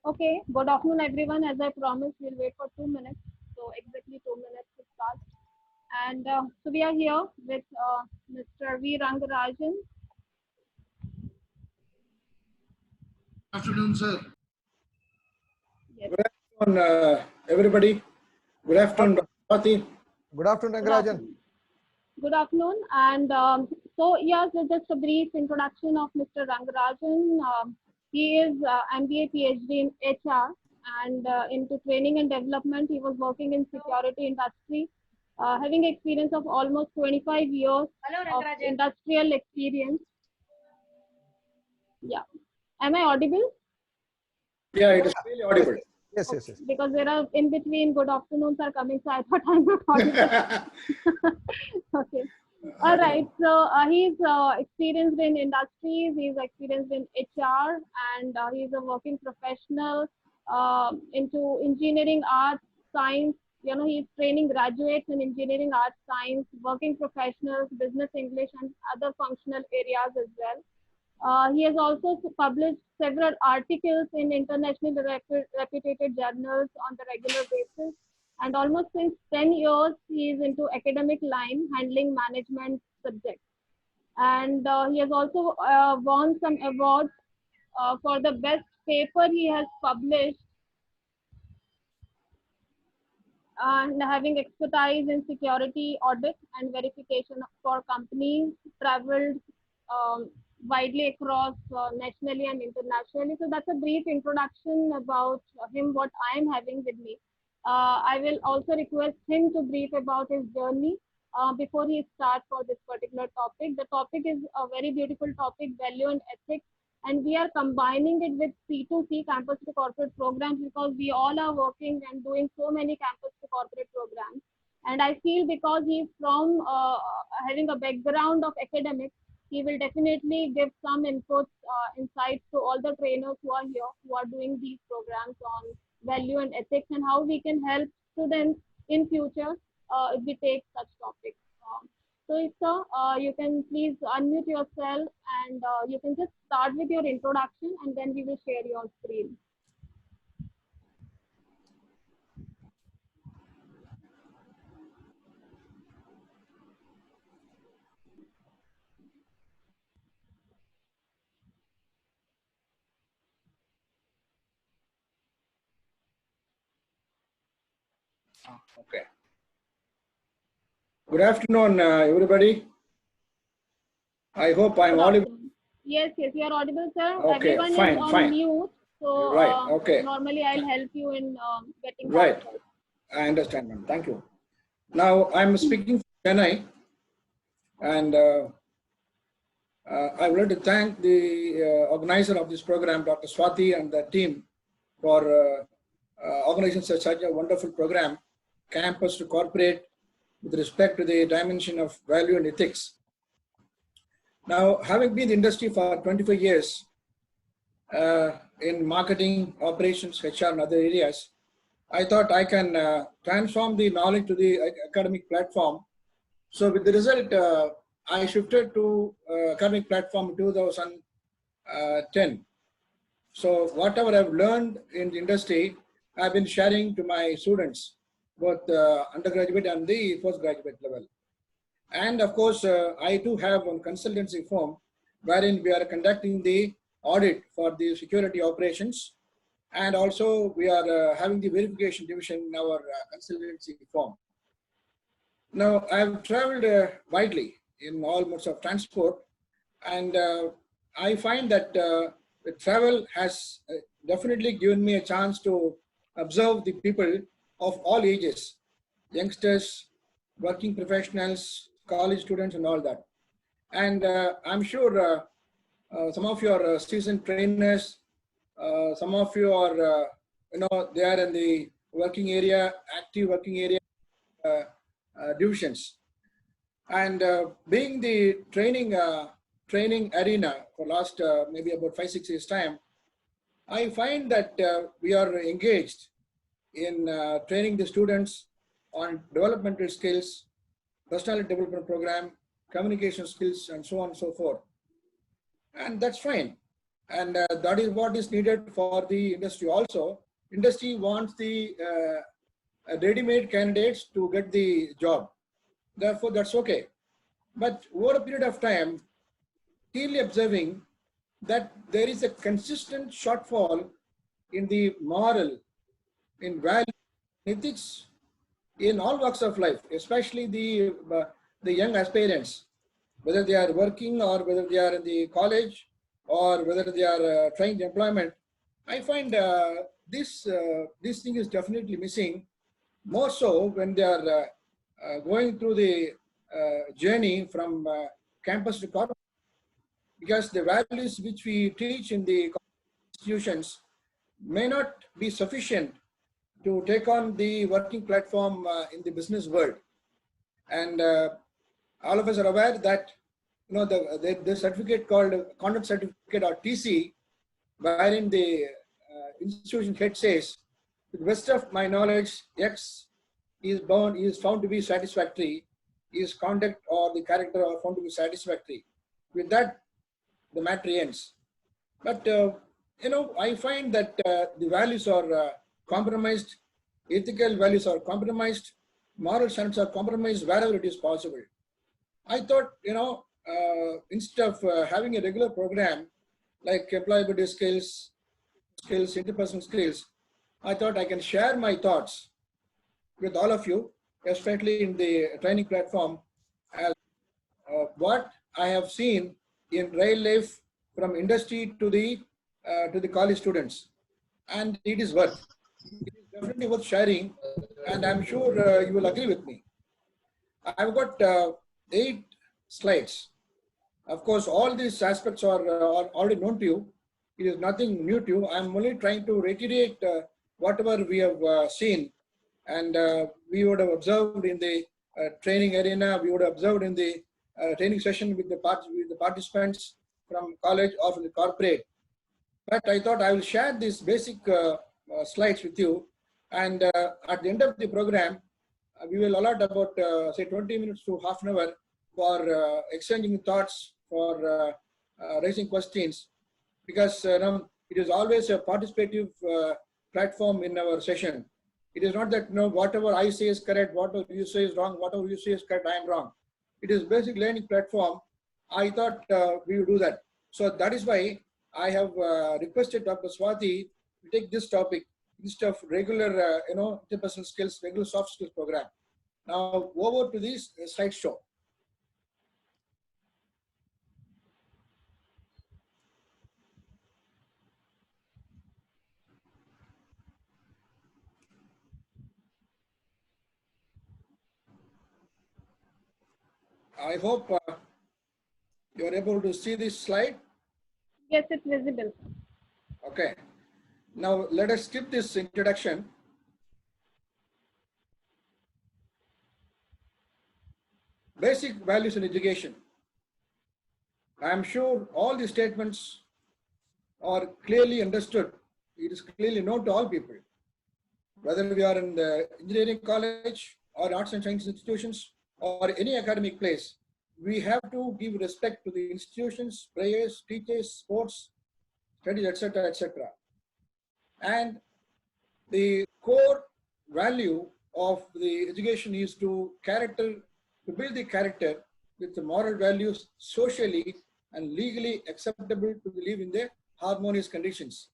Okay, good afternoon everyone. As I promised, we'll wait for 2 minutes. So exactly 2 minutes to start. And so we are here with Mr. V. Rangrajan. Afternoon, sir. Yes. Good afternoon, everybody. Good afternoon, Dr. Swati. Good afternoon, Good Rangrajan. afternoon. Good afternoon. And so just a brief introduction of Mr. Rangrajan. He is MBA PhD in HR and into training and development. He was working in security industry, having experience of almost 25 years of industrial experience. Yeah. Am I audible? Yeah, it is really audible. Yes. Because there are in between good afternoons are coming, so I thought I'm not audible. Okay. All right. So he's experienced in industries. He's experienced in HR, and he's a working professional into engineering, arts, science. You know, he's training graduates in engineering, arts, science, working professionals, business English, and other functional areas as well. He has also published several articles in internationally reputed journals on the regular basis. And almost since 10 years, he is into academic line, handling management subjects. And he has also won some awards for the best paper he has published and having expertise in security audit and verification for companies, traveled um, widely across nationally and internationally. So that's a brief introduction about him, what I am having with me. I will also request him to brief about his journey before he starts for this particular topic. The topic is a very beautiful topic, value and ethics, and we are combining it with C2C, campus to corporate programs, because we all are working and doing so many campus to corporate programs. And I feel because he's from having a background of academics, he will definitely give some inputs, insights to all the trainers who are here, who are doing these programs on value and ethics, and how we can help students in future if we take such topics. So, sir, you can please unmute yourself and you can just start with your introduction and then we will share your screen. Okay. Good afternoon, everybody. I hope I'm audible. Yes, you are audible, sir. Okay, Everyone fine, is on fine. mute. So, Right, okay. normally I'll help you in getting Right. that. I understand, ma'am. Thank you. Now, I'm speaking from Chennai, and I would like to thank the organizer of this program, Dr. Swati, and the team for organizing such a wonderful program, Campus to Corporate, with respect to the dimension of value and ethics. Now, having been in the industry for 25 years in marketing, operations, HR, and other areas, I thought I can transform the knowledge to the academic platform. So with the result, I shifted to academic platform in 2010. So whatever I've learned in the industry, I've been sharing to my students, both undergraduate and the postgraduate level. And of course, I too have one consultancy firm wherein we are conducting the audit for the security operations. And also we are having the verification division in our consultancy firm. Now, I've traveled widely in all modes of transport, and I find that the travel has definitely given me a chance to observe the people of all ages, youngsters, working professionals, college students, and all that. And I'm sure some of your seasoned trainers, some of you are, they are in the working area, active working area divisions. And being the training arena for last maybe about 5-6 years time, I find that we are engaged in training the students on developmental skills, personality development program, communication skills, and so on and so forth. And that's fine. and that is what is needed for the industry also. Industry wants the ready-made candidates to get the job. Therefore, that's okay. But over a period of time, keenly observing that there is a consistent shortfall in the moral, in value, ethics, in all walks of life, especially the young aspirants, whether they are working or whether they are in the college or whether they are trying the employment. I find this thing is definitely missing, more so when they are going through the journey from campus to corporate, because the values which we teach in the institutions may not be sufficient to take on the working platform in the business world. And all of us are aware that the certificate called conduct certificate or TC, wherein the institution head says, to the best of my knowledge, X is found to be satisfactory, his conduct or the character are found to be satisfactory. With that, the matter ends. But I find that the values are compromised, ethical values are compromised, moral standards are compromised wherever it is possible. I thought, instead of having a regular program like employability skills, interpersonal skills, I thought I can share my thoughts with all of you, especially in the training platform, as what I have seen in real life from industry to the college students, and it is definitely worth sharing, and I'm sure you will agree with me. I've got 8 slides. Of course, all these aspects are already known to you. It is nothing new to you. I'm only trying to reiterate whatever we have seen, and we would have observed in the training arena, we would have observed in the training session with the participants from college or from the corporate. But I thought I will share these basic slides with you, and at the end of the program, we will allot about say 20 minutes to half an hour for exchanging thoughts, for raising questions, because it is always a participative platform in our session. It is not that whatever I say is correct, whatever you say is wrong, whatever you say is correct, I am wrong. It is basic learning platform. I thought we would do that. So that is why I have requested Dr. Swati to take this topic instead of regular, interpersonal skills, regular soft skills program. Now over to this slideshow. I hope you are able to see this slide. Yes, it's visible. Okay. Now let us skip this introduction. Basic values in education. I am sure all the statements are clearly understood. It is clearly known to all people. Whether we are in the engineering college or arts and science institutions or any academic place, we have to give respect to the institutions, players, teachers, sports, studies, etc., etc. And the core value of the education is to build the character with the moral values socially and legally acceptable to live in the harmonious conditions.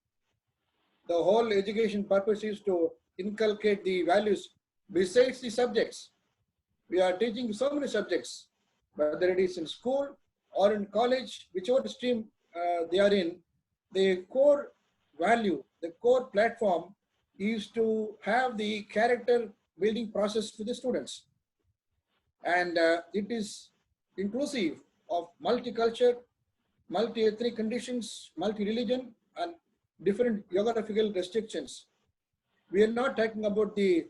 The whole education purpose is to inculcate the values besides the subjects. We are teaching so many subjects, whether it is in school or in college, whichever stream they are in. The core value, the core platform is to have the character building process for the students. And it is inclusive of multicultural, multi-ethnic conditions, multi-religion, and different geographical restrictions. We are not talking about the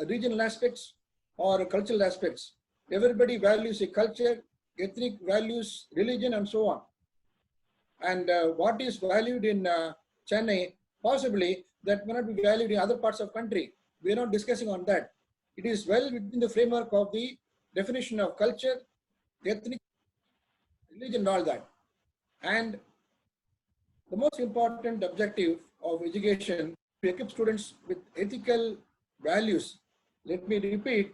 regional aspects or cultural aspects. Everybody values a culture, ethnic values, religion, and so on. And what is valued in Chennai, possibly that may not be valued in other parts of country. We are not discussing on that. It is well within the framework of the definition of culture, ethnic, religion, and all that. And The most important objective of education to equip students with ethical values. Let me repeat,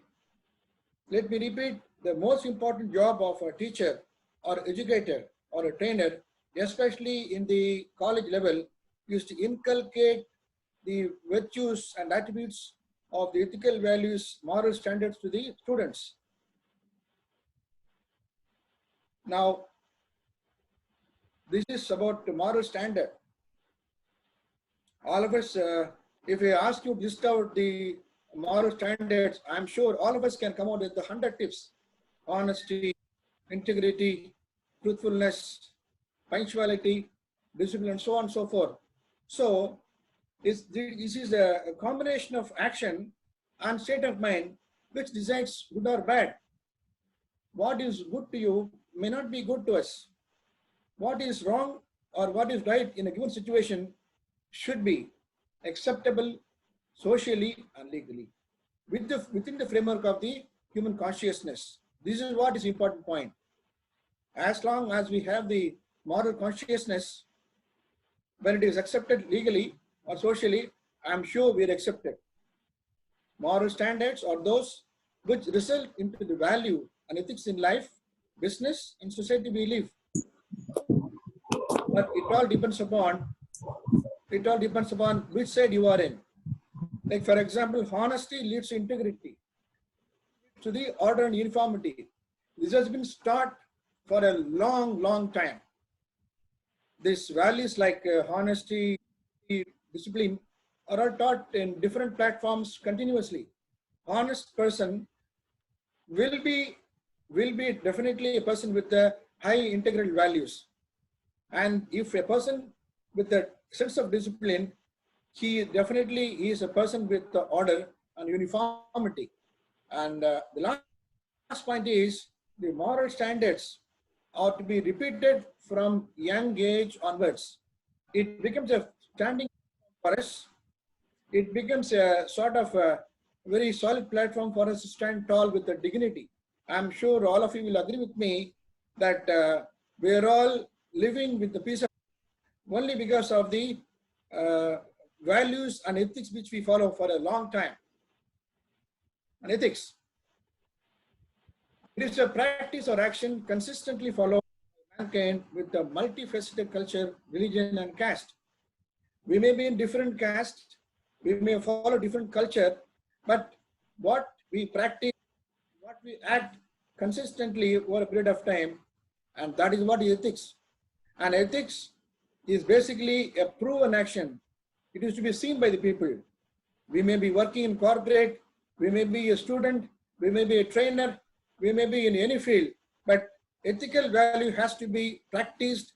the most important job of a teacher or educator or a trainer, especially in the college level, is to inculcate the virtues and attributes of the ethical values, moral standards to the students. Now, this is about the moral standard. All of us, if I ask you to list out the moral standards, I'm sure all of us can come out with the 100 tips: honesty, integrity, truthfulness, punctuality, discipline, and so on and so forth. So, this is a combination of action and state of mind which decides good or bad. What is good to you may not be good to us. What is wrong or what is right in a given situation should be acceptable socially and legally within the framework of the human consciousness. This is what is important point. As long as we have the moral consciousness, when it is accepted legally or socially, I am sure we are accepted. Moral standards are those which result into the value and ethics in life, business, and society we live. But it all depends upon which side you are in. Like for example, honesty leads to integrity, to the order and uniformity. This has been taught for a long time. These values like honesty, discipline are all taught in different platforms continuously. Honest person will be definitely a person with a high integral values. And if a person with a sense of discipline, he definitely is a person with the order and uniformity. And the last point is the moral standards are to be repeated from young age onwards. It becomes a standing for us. It becomes a sort of a very solid platform for us to stand tall with the dignity. I'm sure all of you will agree with me that we are all living with the peace of only because of the values and ethics which we follow for a long time. And ethics, it is a practice or action consistently followed by mankind with a multifaceted culture, religion, and caste. We may be in different caste, we may follow different culture, but what we practice, what we act consistently over a period of time, and that is what is ethics. And ethics is basically a proven action. It is to be seen by the people. We may be working in corporate, we may be a student, we may be a trainer, we may be in any field, but ethical value has to be practiced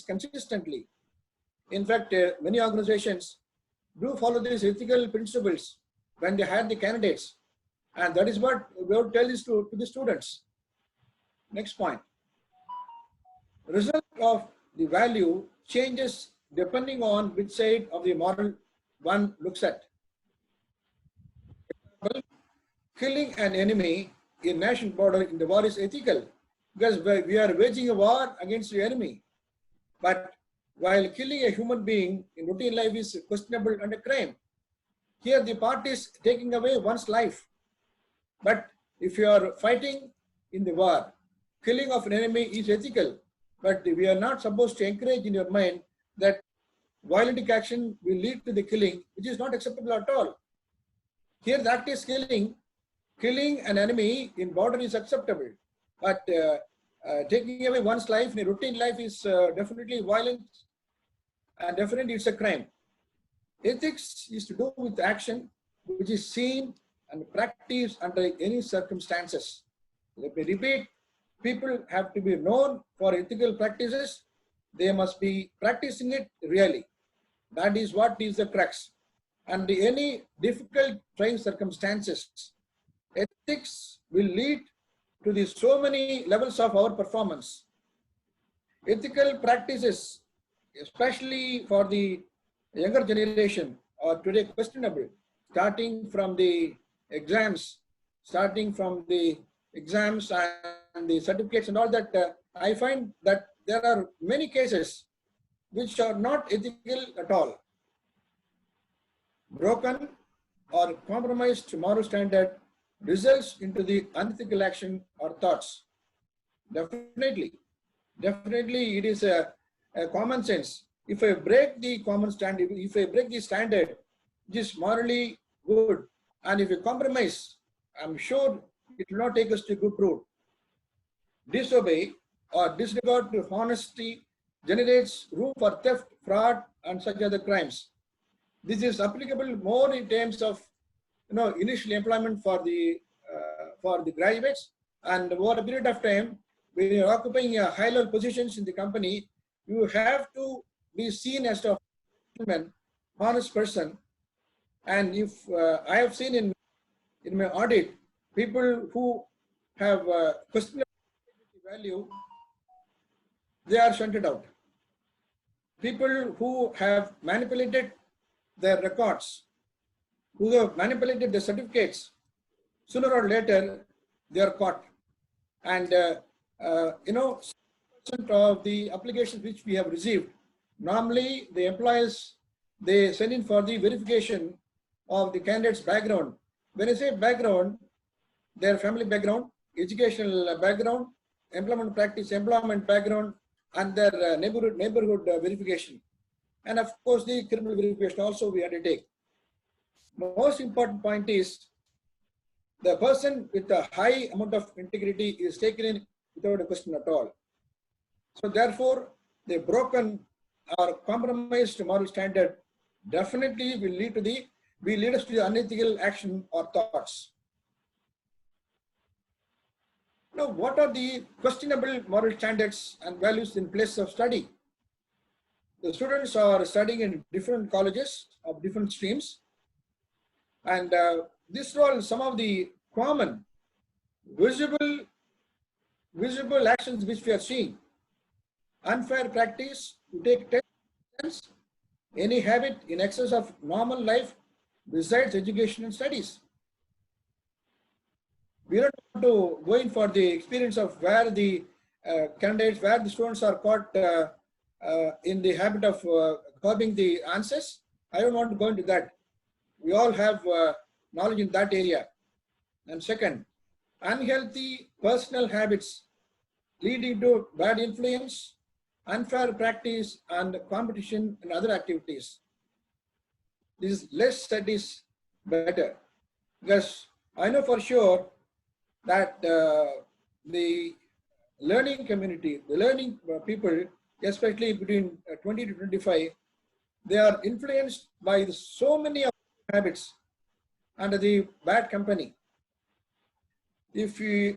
consistently. In fact, many organizations do follow these ethical principles when they hire the candidates. And that is what we will tell this to the students. Next point. Result of the value changes depending on which side of the moral one looks at. For example, killing an enemy in national border in the war is ethical because we are waging a war against the enemy. But while killing a human being in routine life is questionable and a crime. Here the party is taking away one's life. But if you are fighting in the war, killing of an enemy is ethical. But we are not supposed to encourage in your mind that violent action will lead to the killing, which is not acceptable at all. Here the act is killing an enemy in border is acceptable. But taking away one's life in a routine life is definitely violent and definitely it's a crime. Ethics is to do with action which is seen and practiced under any circumstances. Let me repeat, people have to be known for ethical practices. They must be practicing it really. That is what is the crux. And any difficult trying circumstances, ethics will lead to the so many levels of our performance. Ethical practices, especially for the younger generation, are today questionable, starting from the exams and the certificates and all that. I find that there are many cases which are not ethical at all. Broken or compromised moral standard results into the unethical action or thoughts. Definitely, definitely, it is a common sense. If I break the common standard, if I break the standard, which is morally good, and if we compromise, I'm sure it will not take us to good route. Disobey or disregard to honesty generates room for theft, fraud, and such other crimes. This is applicable more in terms of initial employment for the graduates, and over a period of time, when you're occupying a high level positions in the company, you have to be seen as a gentleman, honest person. And if I have seen in my audit people who have questionable value, they are shunted out. People who have manipulated their records, who have manipulated the certificates, sooner or later they are caught. And percent of the applications which we have received, normally the employers, they send in for the verification of the candidate's background. When I say background, their family background, educational background, employment practice, employment background, and their neighborhood verification. And of course, the criminal verification also we had to take. Most important point is the person with a high amount of integrity is taken in without a question at all. So therefore, the broken or compromised moral standard definitely will lead us to the unethical action or thoughts. Now, what are the questionable moral standards and values in place of study? The students are studying in different colleges of different streams, and these are all some of the common visible actions which we are seeing. Unfair practice to take tests, any habit in excess of normal life besides education and studies. We don't want to go in for the experience of where the candidates, where the students are caught in the habit of copying the answers. I don't want to go into that. We all have knowledge in that area. And second, unhealthy personal habits leading to bad influence, unfair practice, and competition and other activities. This is less said is better, because I know for sure that the learning community, the learning people, especially between 20 to 25, they are influenced by so many habits under the bad company. If we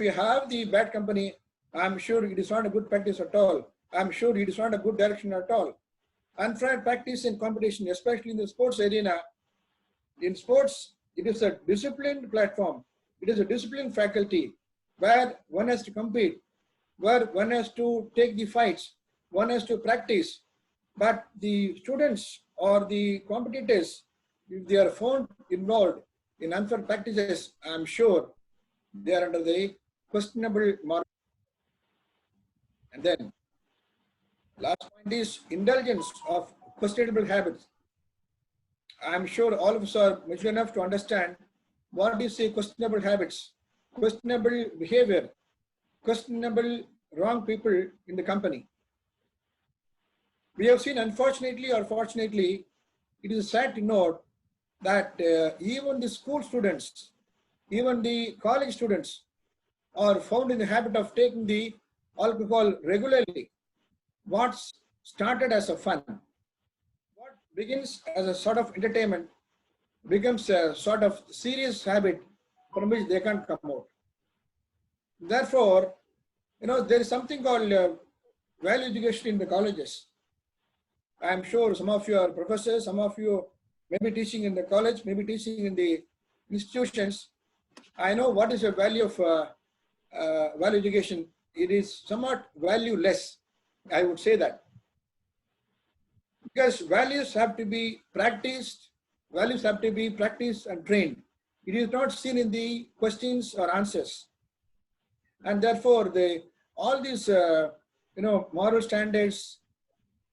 have the bad company, I'm sure it is not a good practice at all. I'm sure it is not a good direction at all. Unfair practice in competition, especially in the sports arena. In sports, it is a disciplined platform. It is a disciplined faculty where one has to compete, where one has to take the fights, one has to practice. But the students or the competitors, if they are found involved in unfair practices, I'm sure they are under the questionable moral. And then last point is indulgence of questionable habits. I'm sure all of us are mature enough to understand what is a questionable habits, questionable behavior, questionable wrong people in the company. We have seen, unfortunately or fortunately, it is sad to note that even the school students, even the college students are found in the habit of taking the alcohol regularly. What started as a fun, what begins as a sort of entertainment, becomes a sort of serious habit from which they can't come out. Therefore, there is something called value education in the colleges. I'm sure some of you are professors, some of you may be teaching in the college, maybe teaching in the institutions. I know what is the value of value education. It is somewhat valueless, I would say that. Because values have to be practiced, and trained. It is not seen in the questions or answers. And therefore, all these moral standards,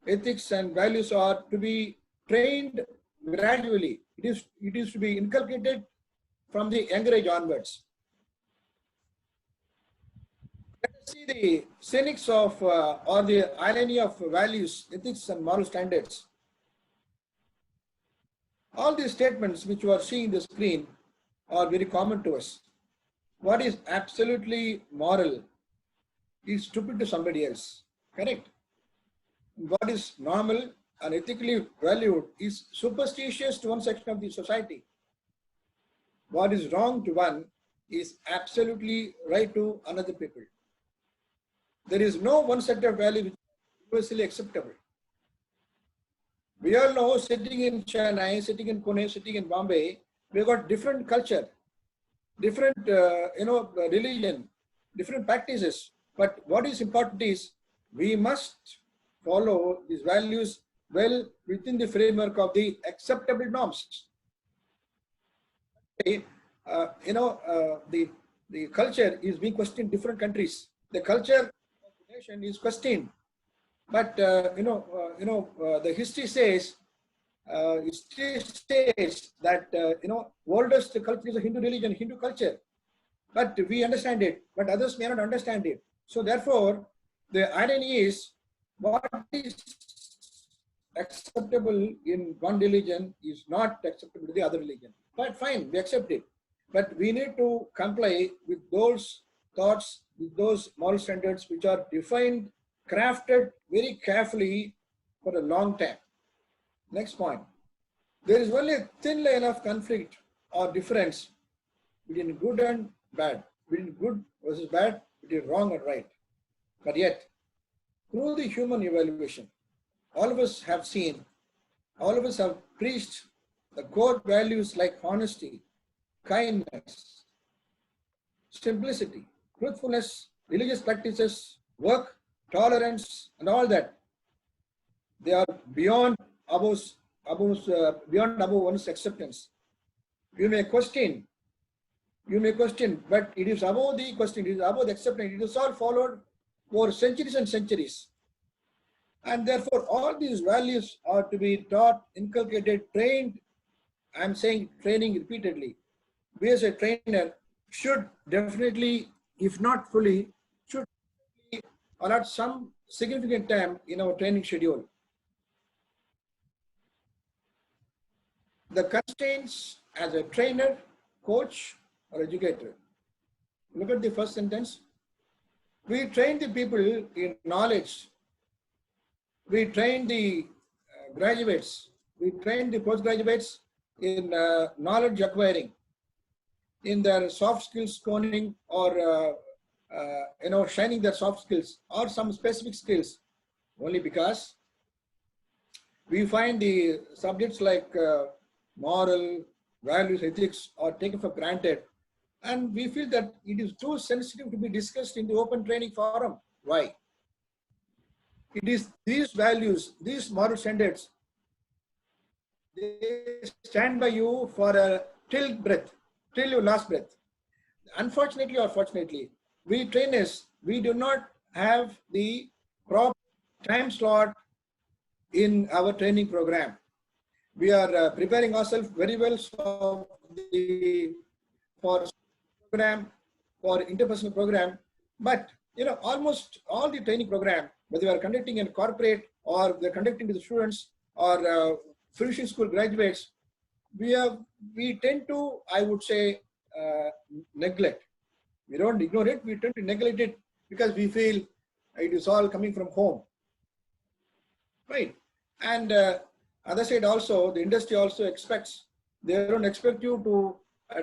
ethics and values are to be trained gradually. It is to be inculcated from the younger age onwards. Let us see the cynics of or the irony of values, ethics, and moral standards. All these statements which you are seeing on the screen are very common to us. What is absolutely moral is stupid to somebody else. Correct? What is normal and ethically valued is superstitious to one section of the society. What is wrong to one is absolutely right to another people. There is no one set of values which is universally acceptable. We all know, sitting in Chennai, sitting in Pune, sitting in Bombay, we got different culture, different religion, different practices. But what is important is we must follow these values well within the framework of the acceptable norms. The culture is being questioned in different countries. The culture of the nation is questioned. But the history says that oldest culture is a Hindu religion, Hindu culture. But we understand it, but others may not understand it. So therefore, the irony is what is acceptable in one religion is not acceptable to the other religion. But fine, we accept it. But we need to comply with those thoughts, with those moral standards which are defined, crafted very carefully for a long time. Next point. There is only a thin layer of conflict or difference between good and bad, between good versus bad, between wrong and right. But yet, through the human evaluation, all of us have seen, all of us have preached the core values like honesty, kindness, simplicity, truthfulness, religious practices, work, tolerance, and all that. They are beyond above one's acceptance. You may question, but it is above the question, it is above the acceptance. It is all followed for centuries and centuries. And therefore, all these values are to be taught, inculcated, trained. I'm saying training repeatedly. We as a trainer should definitely, if not fully, should allot some significant time in our training schedule. The constraints as a trainer, coach, or educator. Look at the first sentence. We train the people in knowledge. We train the graduates. We train the postgraduates in knowledge acquiring, in their soft skills honing, or shining their soft skills or some specific skills, only because we find the subjects like moral, values, ethics are taken for granted, and we feel that it is too sensitive to be discussed in the open training forum. Why? It is these values, these moral standards, they stand by you for a till your last breath. Unfortunately or fortunately, we trainers, we do not have the proper time slot in our training program. We are preparing ourselves very well for program, for interpersonal program, but almost all the training program, whether we are conducting in corporate or we are conducting to the students or finishing school graduates, we tend to, I would say, neglect. We don't ignore it, we tend to neglect it because we feel it is all coming from home, right? And other side also, the industry also expects, they don't expect you to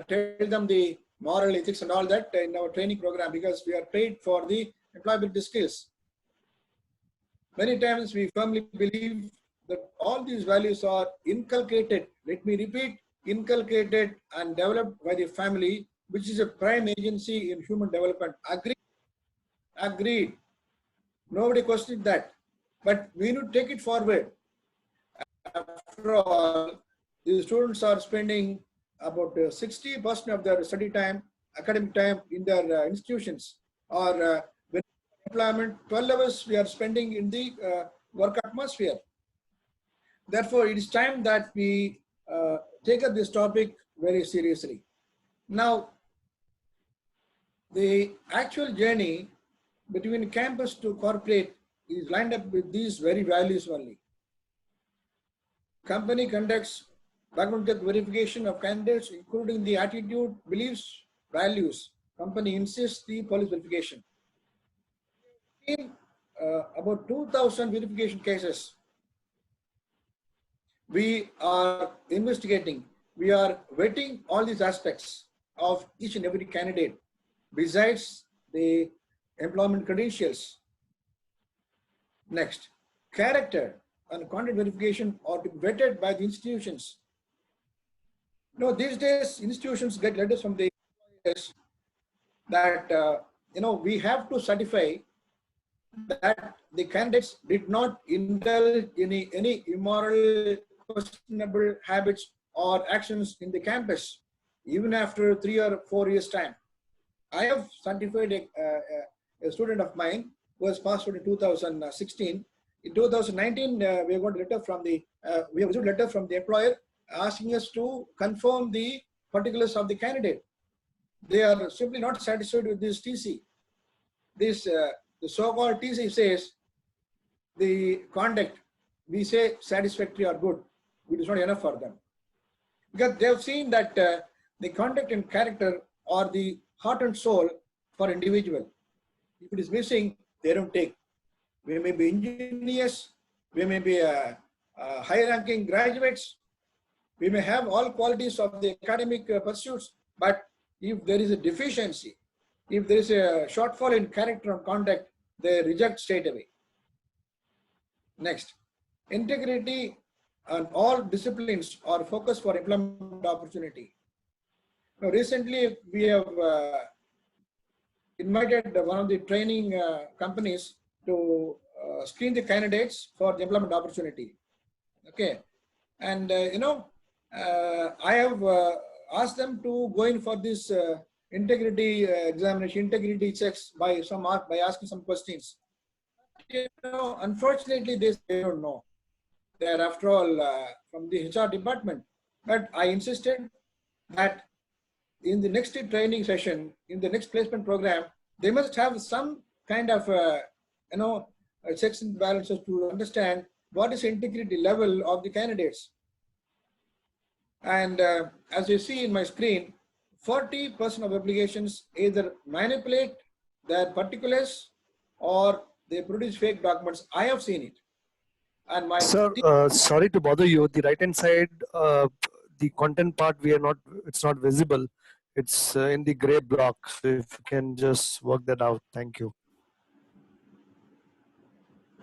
tell them the moral ethics and all that in our training program, because we are paid for the employability skills. Many times we firmly believe that all these values are inculcated, let me repeat, inculcated and developed by the family, which is a prime agency in human development. Agreed. Nobody questioned that. But we need to take it forward. After all, the students are spending about 60% of their study time, academic time in their institutions, or when employment, 12 hours we are spending in the work atmosphere. Therefore, it is time that we take up this topic very seriously. Now, the actual journey between campus to corporate is lined up with these very values only. Company conducts background check verification of candidates, including the attitude, beliefs, values. Company insists the police verification. In about 2,000 verification cases, we are investigating, we are vetting all these aspects of each and every candidate besides the employment credentials. Next, character and content verification are to be vetted by the institutions. You know, these days institutions get letters from the employers that we have to certify that the candidates did not indulge in any immoral, questionable habits or actions in the campus, even after 3 or 4 years' time. I have certified a student of mine who was passed out in 2016. In 2019, we have got a letter from the we have received a letter from the employer asking us to confirm the particulars of the candidate. They are simply not satisfied with this TC. This the so-called TC says the conduct, we say satisfactory or good, it is not enough for them. Because they have seen that the conduct and character are the heart and soul for individual. If it is missing, they don't take. We may be engineers, we may be high-ranking graduates, we may have all qualities of the academic pursuits, but if there is a deficiency, if there is a shortfall in character and conduct, they reject straight away. Next, integrity and all disciplines are focused for employment opportunity. Now, recently, we have invited one of the training companies to screen the candidates for the employment opportunity. Okay, and I have asked them to go in for this integrity examination, integrity checks by asking some questions. Unfortunately, they don't know. They are, after all, from the HR department. But I insisted that in the next training session, in the next placement program, they must have some kind of checks and balances to understand what is the integrity level of the candidates. And as you see in my screen, 40% of applications either manipulate their particulars or they produce fake documents. I have seen it. And my Sir, sorry to bother you. The right hand side, the content part, it's not visible. It's in the gray block. So if you can just work that out. Thank you.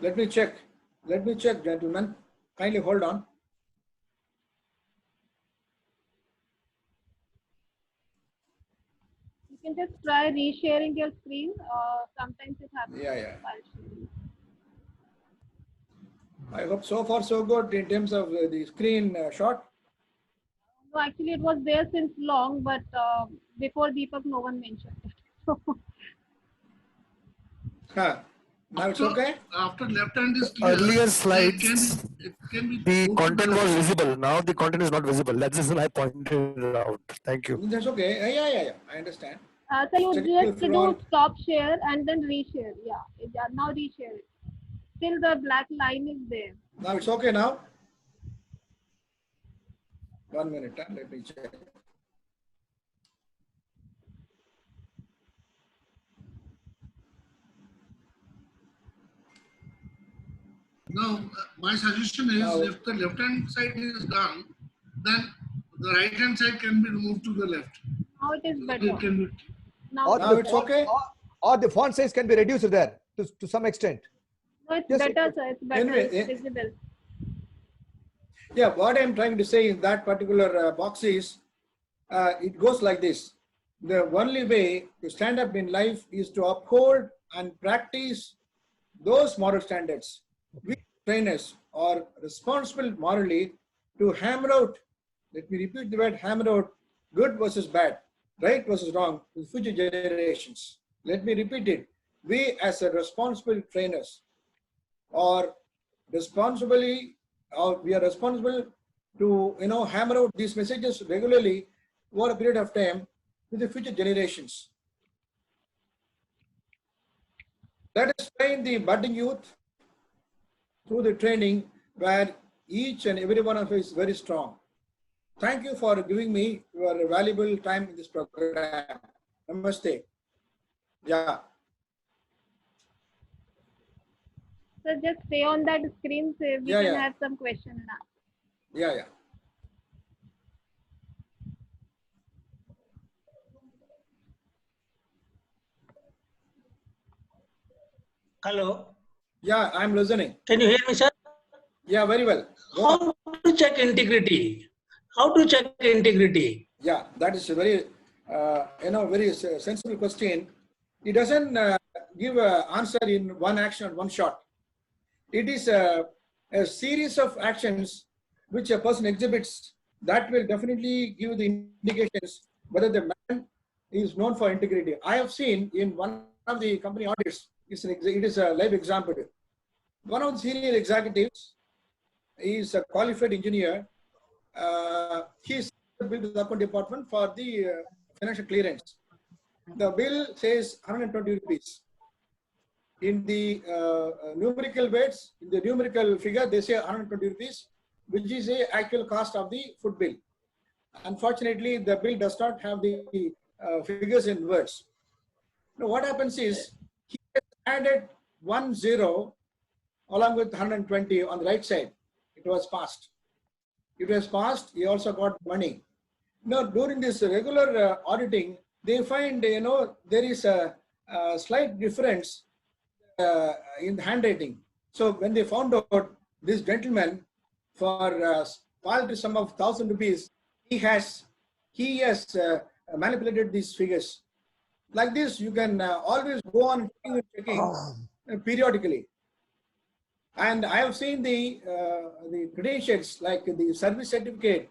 Let me check. Let me check, gentlemen. Kindly hold on. You can just try resharing your screen. Sometimes it happens. Yeah. I hope so far so good in terms of the screen shot. No, actually, it was there since long, but before Deepak, no one mentioned it. Now it's okay? After left hand is clear. Earlier slides, it can be the content was visible. Now the content is not visible. That's the reason I pointed out. Thank you. That's okay. Yeah. I understand. So you just do stop share and then reshare. Yeah, now reshare it. Still the black line is there. Now it's okay now? 1 minute, let me check. Now, my suggestion is if the left hand side is gone, then the right hand side can be removed to the left. Now it is better. It can be, now it's okay? Or the font size can be reduced there to some extent. No, it's better, sir. It's better. Anyway, it's visible. Yeah, what I'm trying to say in that particular box is, it goes like this. The only way to stand up in life is to uphold and practice those moral standards. We trainers are responsible morally to hammer out, let me repeat the word hammer out, good versus bad, right versus wrong with future generations. Let me repeat it. We as a responsible trainers are responsibly, or we are responsible to hammer out these messages regularly over a period of time to the future generations. Let us train the budding youth through the training where each and every one of us is very strong. Thank you for giving me your valuable time in this program. Namaste. Yeah. So just stay on that screen so we can Yeah. have some question and answer. Yeah. Hello. Yeah, I'm listening. Can you hear me, sir? Yeah, very well. Go on. How to check integrity? How to check integrity? Yeah, that is a very, very sensible question. It doesn't give an answer in one action or one shot. It is a series of actions which a person exhibits that will definitely give the indications whether the man is known for integrity. I have seen in one of the company audits, it is a live example. One of the senior executives is a qualified engineer. He is billed to the account department for the financial clearance. The bill says 120 rupees. In the numerical weights, in the numerical figure, they say 120 rupees, which is the actual cost of the food bill. Unfortunately, the bill does not have the figures in words. Now, what happens is he has added 10 along with 120 on the right side. It was passed. It was passed. He also got money. Now, during this regular auditing, they find there is a slight difference in the handwriting. So when they found out this gentleman for paltry sum of 1,000 rupees, he has manipulated these figures. Like this, you can always go on checking periodically. And I have seen the credentials like the service certificate,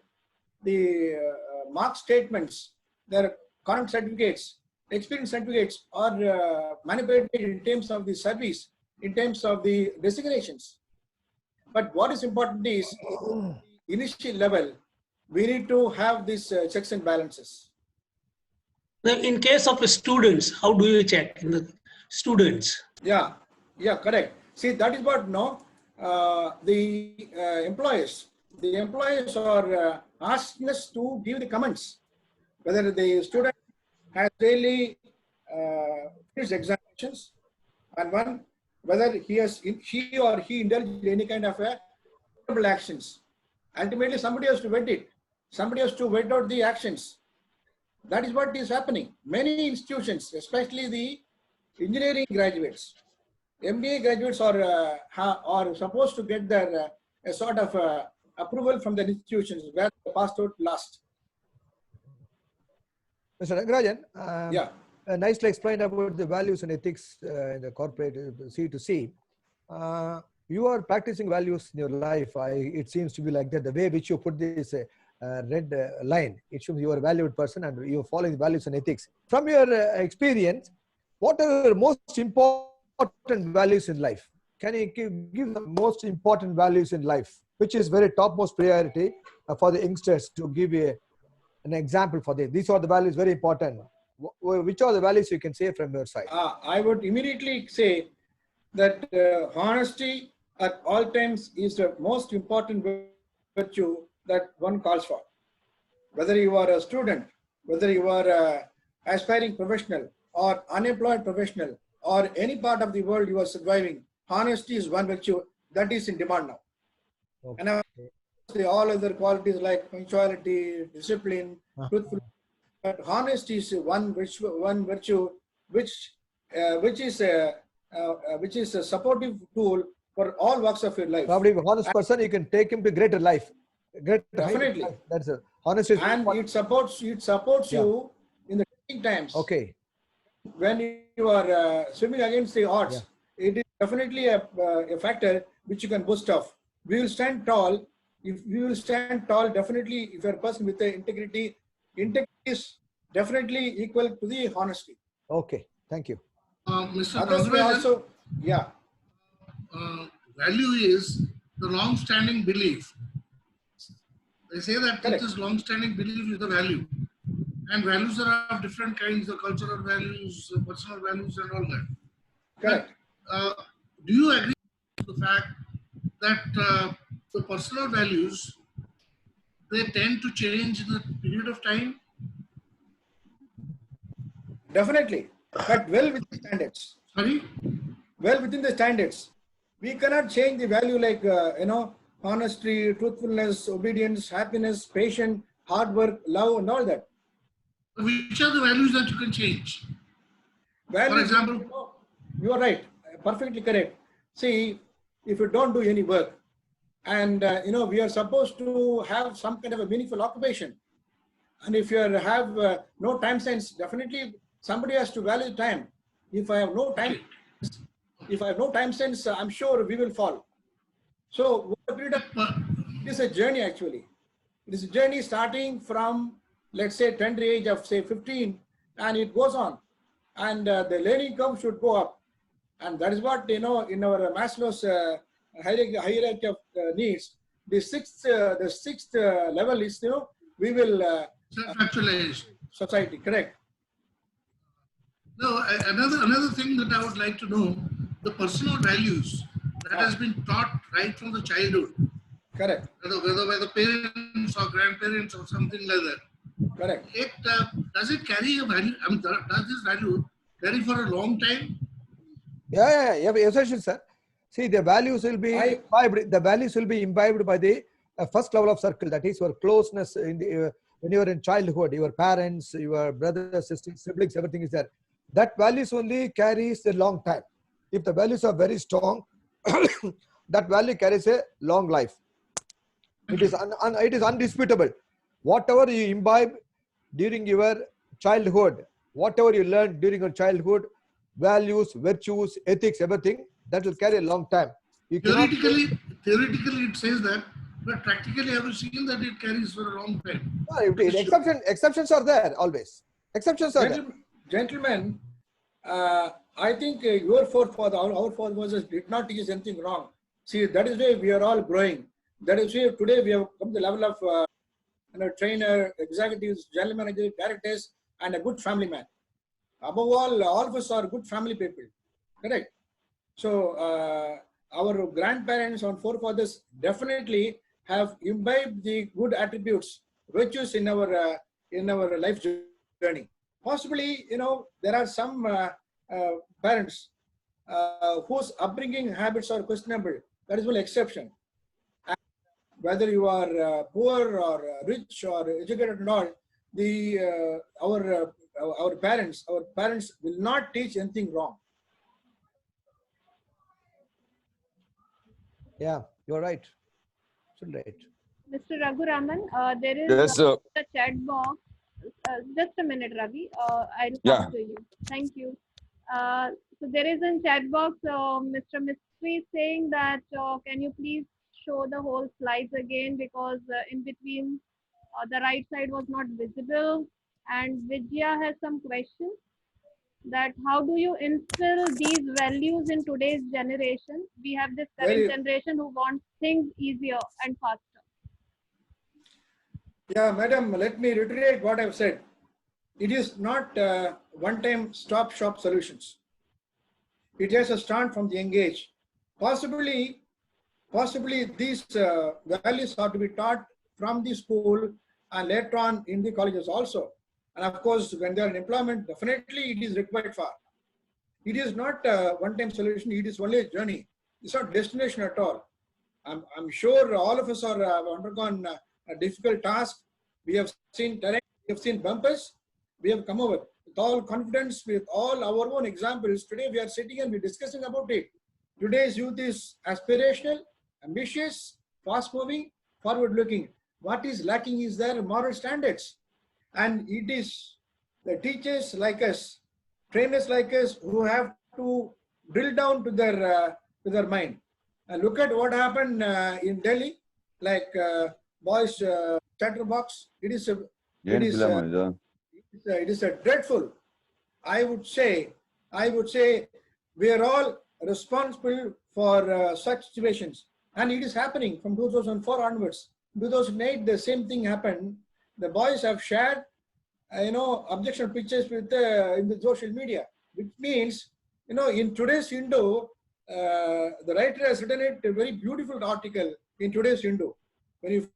the mark statements, their current certificates, experience certificates are manipulated in terms of the service, in terms of the designations. But what is important is initial level, we need to have these checks and balances. Now, in case of students, how do you check in the students? Yeah, correct. See, that is what the employers are asking us to give the comments whether the student has really finished examinations, and whether he or he indulged in any kind of actions. Ultimately, somebody has to vet it. Somebody has to vet out the actions. That is what is happening. Many institutions, especially the engineering graduates, MBA graduates are supposed to get their a sort of approval from the institutions where they passed out last. Mr. Rangrajan, nicely explained about the values and ethics in the corporate C2C. You are practicing values in your life. It seems to be like that. The way which you put this red line, it shows you are a valued person and you are following the values and ethics. From your experience, what are the most important values in life? Can you give the most important values in life, which is very topmost priority for the youngsters to give an example for this? These are the values very important. Which are the values you can say from your side? I would immediately say that honesty at all times is the most important virtue that one calls for. Whether you are a student, whether you are an aspiring professional or unemployed professional or any part of the world you are surviving, honesty is one virtue that is in demand now. Okay. And all other qualities like punctuality, discipline, truthfulness, but honesty is one virtue which is a supportive tool for all walks of your life. Probably a honest person, you can take him to greater life. Definitely. Life. That's a honesty. And it supports you in the testing times. Okay. When you are swimming against the odds, it is definitely a factor which you can boast of. We will stand tall. If we will stand tall, definitely, if you're a person with the integrity is definitely equal to the honesty. Okay, thank you. Mr. Others may also, value is the long-standing belief. They say that Correct. this long-standing belief is the value. And values are of different kinds, the cultural values, the personal values and all that. Correct. But, do you agree with the fact that the personal values, they tend to change in the period of time? Definitely, but well within standards. Sorry? Well within the standards. We cannot change the value like, honesty, truthfulness, obedience, happiness, patience, hard work, love, and all that. Which are the values that you can change? Values, For example? You are right, perfectly correct. See, if you don't do any work, and we are supposed to have some kind of a meaningful occupation, and if you have no time sense, definitely somebody has to value time. If I have no time, sense, I'm sure we will fall. So it is a journey actually. It is a journey starting from, let's say, tender age of say 15, and it goes on, and the learning curve should go up, and that is what in our Maslow's hierarchy of needs. The sixth level is we will Self-actualization. Society, correct. No, another thing that I would like to know, the personal values that has been taught right from the childhood. Correct. Whether by the parents or grandparents or something like that. Correct. Does it carry a value? I mean, does this value carry for a long time? Yeah, essentially, sir. See, the values will be imbibed. The values will be imbibed by the first level of circle. That is your closeness in the when you are in childhood. Your parents, your brothers, sisters, siblings, everything is there. That values only carries a long time. If the values are very strong, that value carries a long life. It is undisputable. Whatever you imbibe during your childhood, whatever you learn during your childhood, values, virtues, ethics, everything, that will carry a long time. Theoretically, it says that, but practically, have you seen that it carries for a long time? No, exceptions are there always. Exceptions are there. Gentlemen, I think your forefathers, our forefathers did not teach us anything wrong. See, that is why we are all growing. That is why today we have come to the level of trainer, executives, general manager, directors, and a good family man. Above all of us are good family people. Correct. So our grandparents and forefathers definitely have imbibed the good attributes, virtues in our life journey. Possibly, there are some parents whose upbringing habits are questionable. That is one exception. And whether you are poor or rich or educated or not, our parents will not teach anything wrong. Yeah, you're right. Right. Mr. Raghuraman, there is a chat box. Just a minute, Ravi. I'll come to you. Thank you. So there is a chat box. Mr. Mistry is saying that can you please show the whole slides again, because in between the right side was not visible. And Vijaya has some questions. That how do you instill these values in today's generation? We have this current generation who wants things easier and faster. Yeah, madam, let me reiterate what I've said. It is not one-time stop-shop solutions. It has a start from the young age. Possibly these values are to be taught from the school and later on in the colleges also. And of course, when they are in employment, definitely it is required for. It is not a one-time solution. It is only a journey. It's not destination at all. I'm sure all of us have undergone a difficult task. We have seen terrain, we have seen bumpers. We have come over with all confidence, with all our own examples. Today we are sitting and we're discussing about it. Today's youth is aspirational, ambitious, fast-moving, forward-looking. What is lacking is their moral standards. And it is the teachers like us, trainers like us, who have to drill down to their mind. And look at what happened in Delhi, like boys chatterbox. It is a dreadful. I would say we are all responsible for such situations. And it is happening from 2004 onwards. 2008, the same thing happened. The boys have shared, objectionable pictures with in the social media, which means, in today's Hindu, the writer has written it a very beautiful article in today's Hindu. When you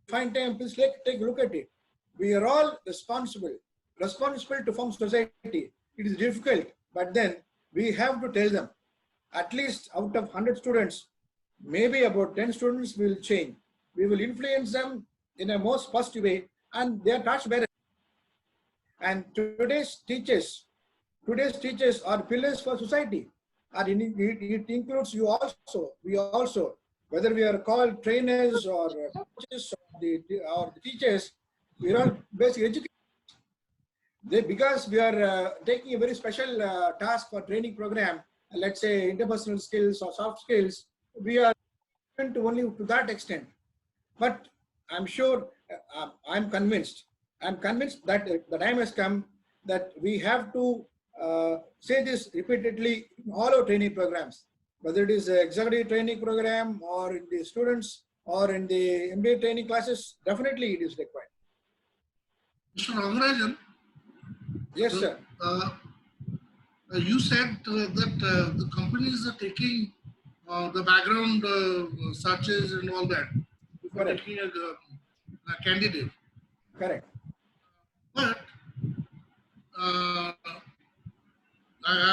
find time, please take a look at it. We are all responsible to form society. It is difficult, but then we have to tell them. At least out of 100 students, maybe about 10 students will change. We will influence them in a most positive way, and they are touched by it. And today's teachers are pillars for society. And it includes you also, we also, whether we are called trainers or coaches or the teachers, we are all basic educators. Because we are taking a very special task for training program, let's say interpersonal skills or soft skills, we are to only to that extent. But I'm sure, I'm convinced that the time has come that we have to say this repeatedly in all our training programs, whether it is an executive training program or in the students or in the MBA training classes. Definitely it is required. Mr. Rangrajan. Yes, sir. You said that the companies are taking the background searches and all that before Correct. taking a candidate. Correct. But I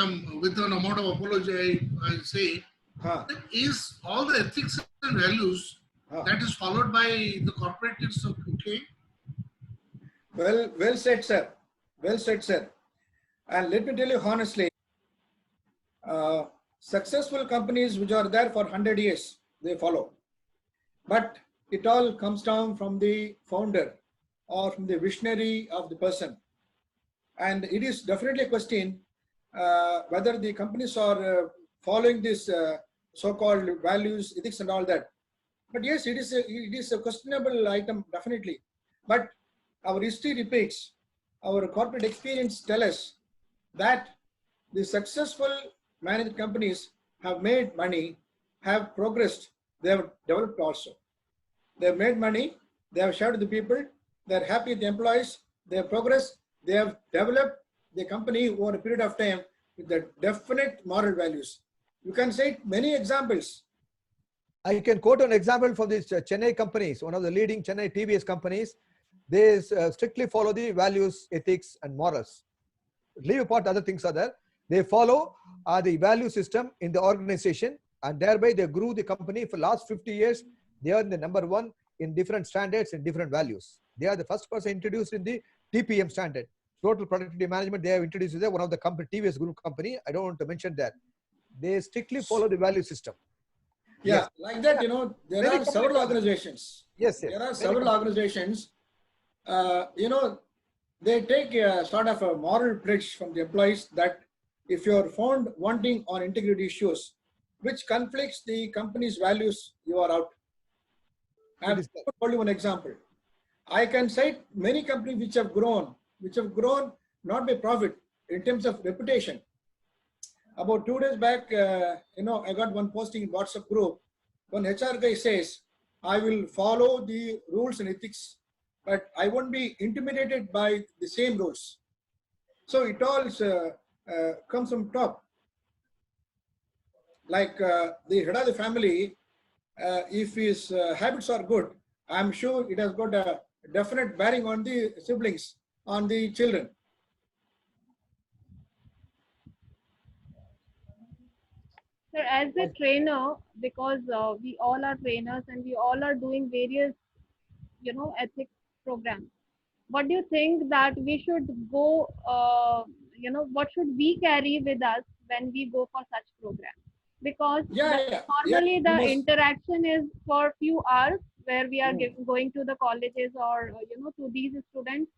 am, with an amount of apology, I say, that is all the ethics and values that is followed by the corporatives of UK? Well said, sir. Well said, sir. And let me tell you honestly, successful companies which are there for 100 years, they follow. But it all comes down from the founder or from the visionary of the person. And it is definitely a question whether the companies are following this so-called values, ethics and all that. But yes, it is a questionable item, definitely. But our history repeats, our corporate experience tell us that the successful managed companies have made money, have progressed, they have developed also. They have made money, they have shared with the people, they are happy with the employees, they have progressed, they have developed the company over a period of time with the definite moral values. You can say many examples. I can quote an example from these Chennai companies, one of the leading Chennai TVS companies. They strictly follow the values, ethics, and morals. Leave apart other things are there. They follow the value system in the organization, and thereby they grew the company for last 50 years. They are the number one in different standards and different values. They are the first person introduced in the TPM standard, Total Productivity Management. They have introduced it, one of the TVS group company. I don't want to mention that. They strictly follow the value system. Yeah, yes. Like that, there are several organizations. Yes, there are several organizations. They take a sort of a moral pledge from the employees that if you are found wanting on integrity issues, which conflicts the company's values, you are out. I will only one example. I can cite many companies which have grown not by profit, in terms of reputation. About 2 days back, I got one posting in WhatsApp group. One HR guy says, I will follow the rules and ethics, but I won't be intimidated by the same rules. So it all comes from top. Like the head of the family, if his habits are good, I'm sure it has got a definite bearing on the siblings, on the children. Sir, as a trainer, because we all are trainers and we all are doing various, ethics programs. What do you think that we should go, what should we carry with us when we go for such programs? Because normally the interaction is for few hours where we are going to the colleges or, to these students.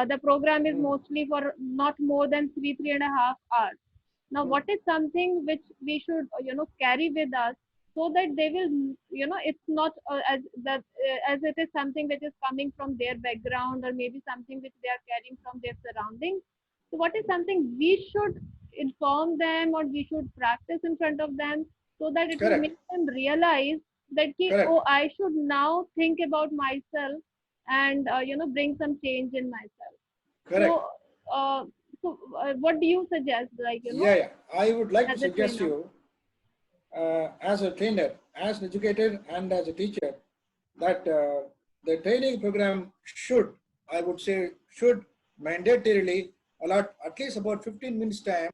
The program is mostly for not more than 3.5 hours. Now, what is something which we should, carry with us so that they will, it's not as it is something which is coming from their background or maybe something which they are carrying from their surroundings. So, what is something we should inform them or we should practice in front of them so that it will make them realize that Correct. oh, I should now think about myself and bring some change in myself. Correct. So what do you suggest, Yeah. I would like to as a suggest trainer? you, as a trainer, as an educator, and as a teacher, that the training program should, I would say, should mandatorily allot at least about 15 minutes time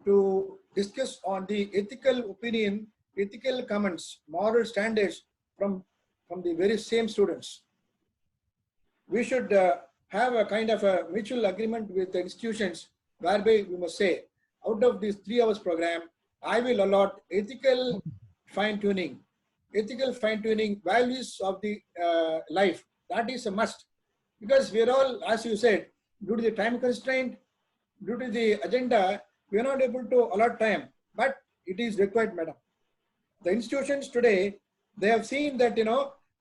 to discuss on the ethical opinion, ethical comments, moral standards from the very same students. We should have a kind of a mutual agreement with the institutions whereby we must say, out of this 3 hours program, I will allot ethical fine-tuning values of the life. That is a must, because we are all, as you said, due to the time constraint, due to the agenda, we are not able to allot time, but it is required, madam. The institutions today, they have seen that,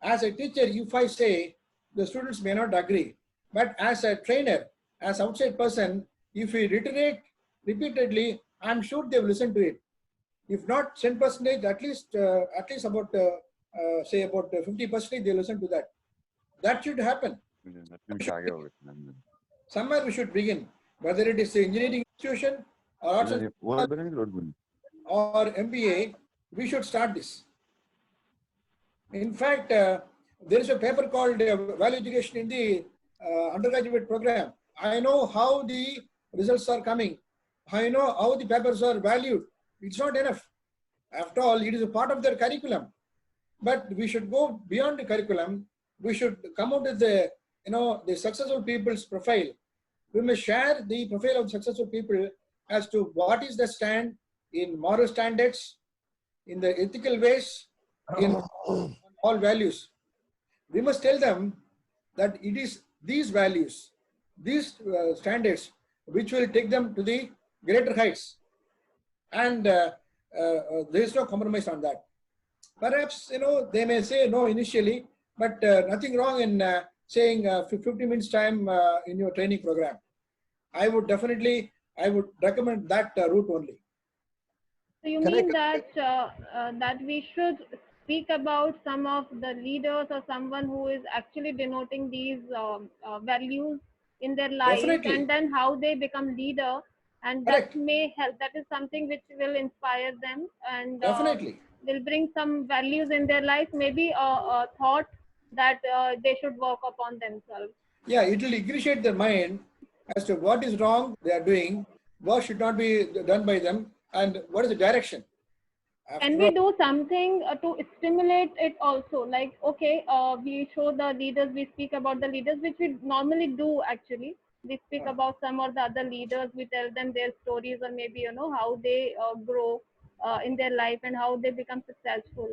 as a teacher, if I say, the students may not agree, but as a trainer, as outside person, if we reiterate repeatedly, I'm sure they will listen to it. If not 10%, at least about say about 50%, they listen to that. That should happen. Somewhere we should begin, whether it is the engineering institution or arts and or MBA, we should start this. In fact, there is a paper called Value Education in the undergraduate program. I know how the results are coming. I know how the papers are valued. It's not enough. After all, it is a part of their curriculum. But we should go beyond the curriculum. We should come out with the successful people's profile. We must share the profile of successful people as to what is the stand in moral standards, in the ethical ways, in all values. We must tell them that it is these values, these standards, which will take them to the greater heights. And there is no compromise on that. Perhaps, they may say no initially, but nothing wrong in saying 50 minutes time in your training program. I would recommend that route only. So you mean that that we should speak about some of the leaders or someone who is actually denoting these values in their life, Definitely. and then how they become leader, and Correct. that may help. That is something which will inspire them and Definitely. will bring some values in their life. Maybe a thought that they should work upon themselves. Yeah, it will ingratiate their mind as to what is wrong they are doing, what should not be done by them, and what is the direction. Can we do something to stimulate it also? Like, okay, we show the leaders, we speak about the leaders, which we normally do actually. We speak about some or the other leaders, we tell them their stories, or maybe, how they grow in their life and how they become successful.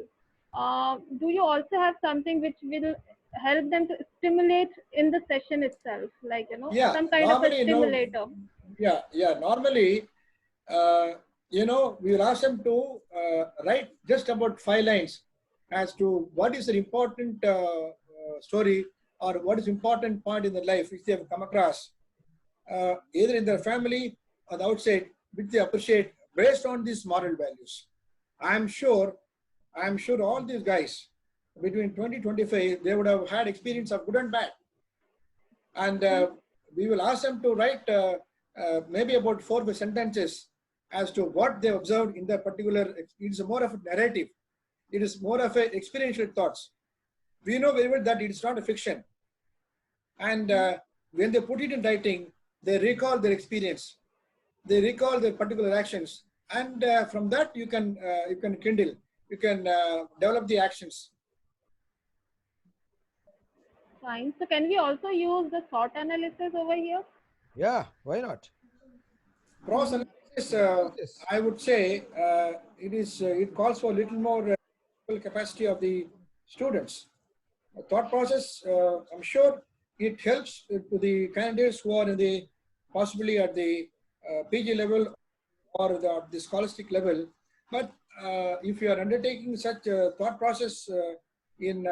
Do you also have something which will help them to stimulate in the session itself? Like, Yeah, some kind of a normally, stimulator. normally, we will ask them to write just about 5 lines as to what is an important story or what is important point in their life which they have come across, either in their family or the outside, which they appreciate based on these moral values. I'm sure all these guys between 20-25, they would have had experience of good and bad. And we will ask them to write maybe about 4 or 5 sentences as to what they observed in that particular. It's more of a narrative. It is more of a experiential thoughts. We know very well that it's not a fiction. And when they put it in writing, they recall their experience. They recall their particular actions. And from that, you can kindle. You can develop the actions. Fine. So can we also use the SWOT analysis over here? Yeah, why not? Pros analysis, I would say it calls for a little more capacity of the students. Thought process, I'm sure it helps to the candidates who are in the possibly at the PG level or the scholastic level. But if you are undertaking such thought process in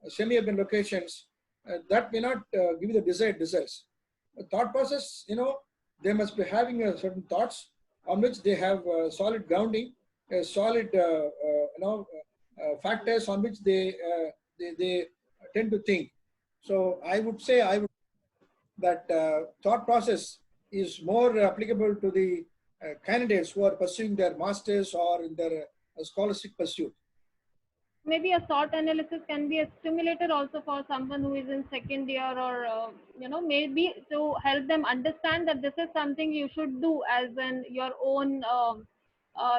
semi-urban locations, that may not give you the desired results. The thought process, they must be having certain thoughts on which they have solid grounding, a solid factors on which they tend to think. So I would say that thought process is more applicable to the candidates who are pursuing their masters or in their scholastic pursuit. Maybe a SWOT analysis can be a stimulator also for someone who is in second year, or maybe to help them understand that this is something you should do as in your own,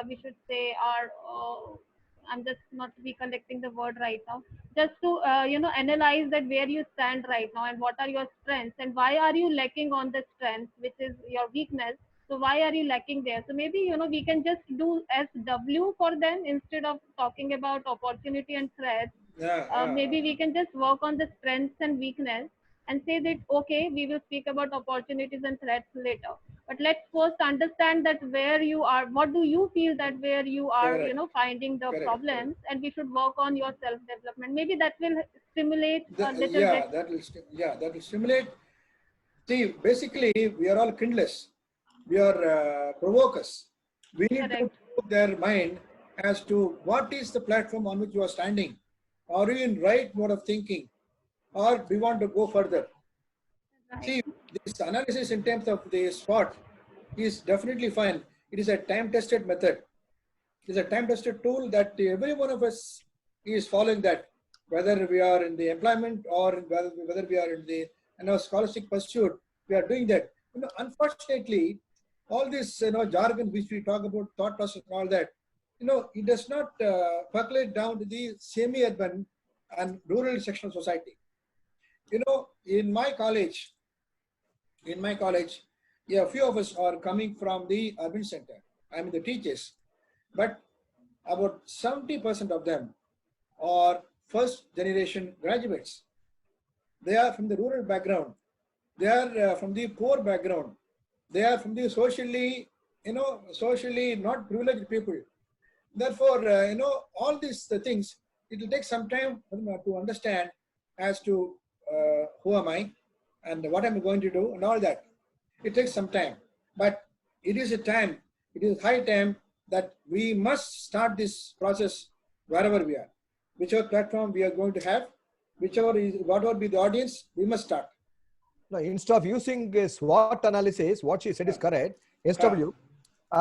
we should say, I'm just not recollecting the word right now, just to analyze that where you stand right now and what are your strengths and why are you lacking on the strength, which is your weakness. So why are you lacking there? So maybe we can just do SW for them instead of talking about opportunity and threats. Maybe we can just work on the strengths and weakness and say that okay, we will speak about opportunities and threats later. But let's first understand that where you are, what do you feel that where you are, Correct. finding the Correct. problems, and we should work on your self development. Maybe that will stimulate a little bit. That will stimulate. See, basically, we are all kindless. We are provokers. We need to provoke their mind as to what is the platform on which you are standing. Are you in right mode of thinking, or do you want to go further? Right. See, this analysis in terms of the SWOT is definitely fine. It is a time-tested method. It is a time-tested tool that every one of us is following that, whether we are in the employment or whether we are in the scholastic pursuit, we are doing that. Unfortunately, all this jargon which we talk about, thought process and all that, it does not percolate down to the semi-urban and rural section of society. In my college, a few of us are coming from the urban center. I mean the teachers, but about 70% of them are first generation graduates. They are from the rural background. They are from the poor background. They are from the socially not privileged people. Therefore, all these things, it will take some time to understand as to who am I and what am I going to do and all that. It takes some time, but it is high time that we must start this process wherever we are, whichever platform we are going to have, whatever be the audience, we must start. No, instead of using a SWOT analysis, what she said is correct. SW,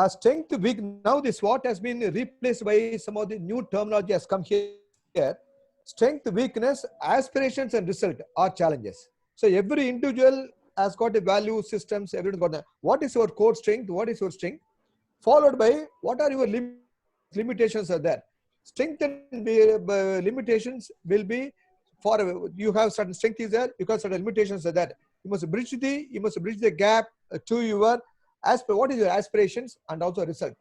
strength, weak. Now the SWOT has been replaced by some of the new terminology has come here. Strength, weakness, aspirations, and result are challenges. So every individual has got a value systems. Everyone got that. What is your core strength? What is your strength? Followed by what are your limitations are there. Strength and limitations will be for you have certain strength is there because certain limitations are there. You must bridge the gap to your what is your aspirations and also result.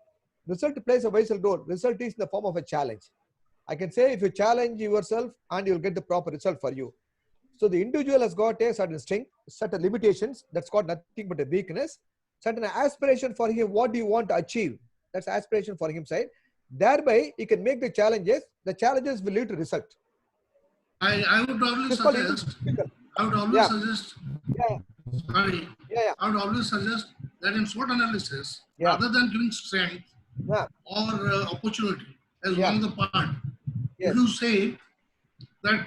Result plays a vital role. Result is in the form of a challenge. I can say if you challenge yourself and you'll get the proper result for you. So the individual has got a certain strength, certain limitations. That's got nothing but a weakness. Certain aspiration for him. What do you want to achieve? That's aspiration for him side. Thereby, he can make the challenges. The challenges will lead to result. I would always suggest. I would always suggest. Sorry. I would always suggest that in SWOT analysis, rather than giving strength or opportunity as one of the part, if you say that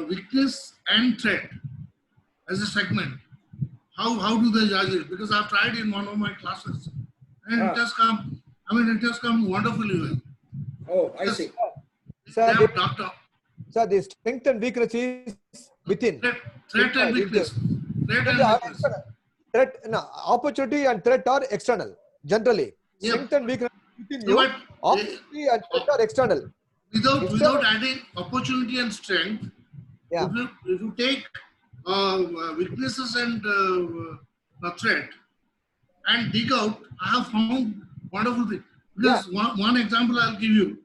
weakness and threat as a segment, how do they judge it? Because I've tried in one of my classes, and it has come. I mean, it has come wonderfully well. Oh, I see. So the strength and weakness is within. Threat and weakness. Opportunity and threat are external. Generally, strength and weakness within you. Opportunity and threat are external. Without adding opportunity and strength, if you take weaknesses and threat and dig out, I have found wonderful things. Because one example I'll give you.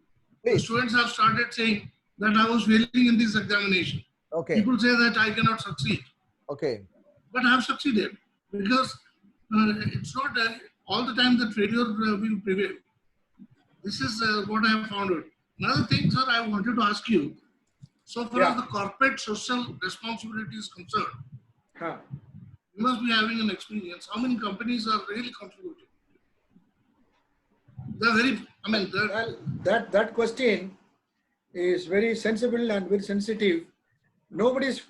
The students have started saying that I was failing in this examination. Okay. People say that I cannot succeed. Okay. But I have succeeded because it's not all the time that failure will prevail. This is what I have found out. Another thing, sir, I wanted to ask you. So far as the corporate social responsibility is concerned, you must be having an experience. How many companies are really contributing? they're very, I mean, well, that question is very sensible and very sensitive. Nobody is,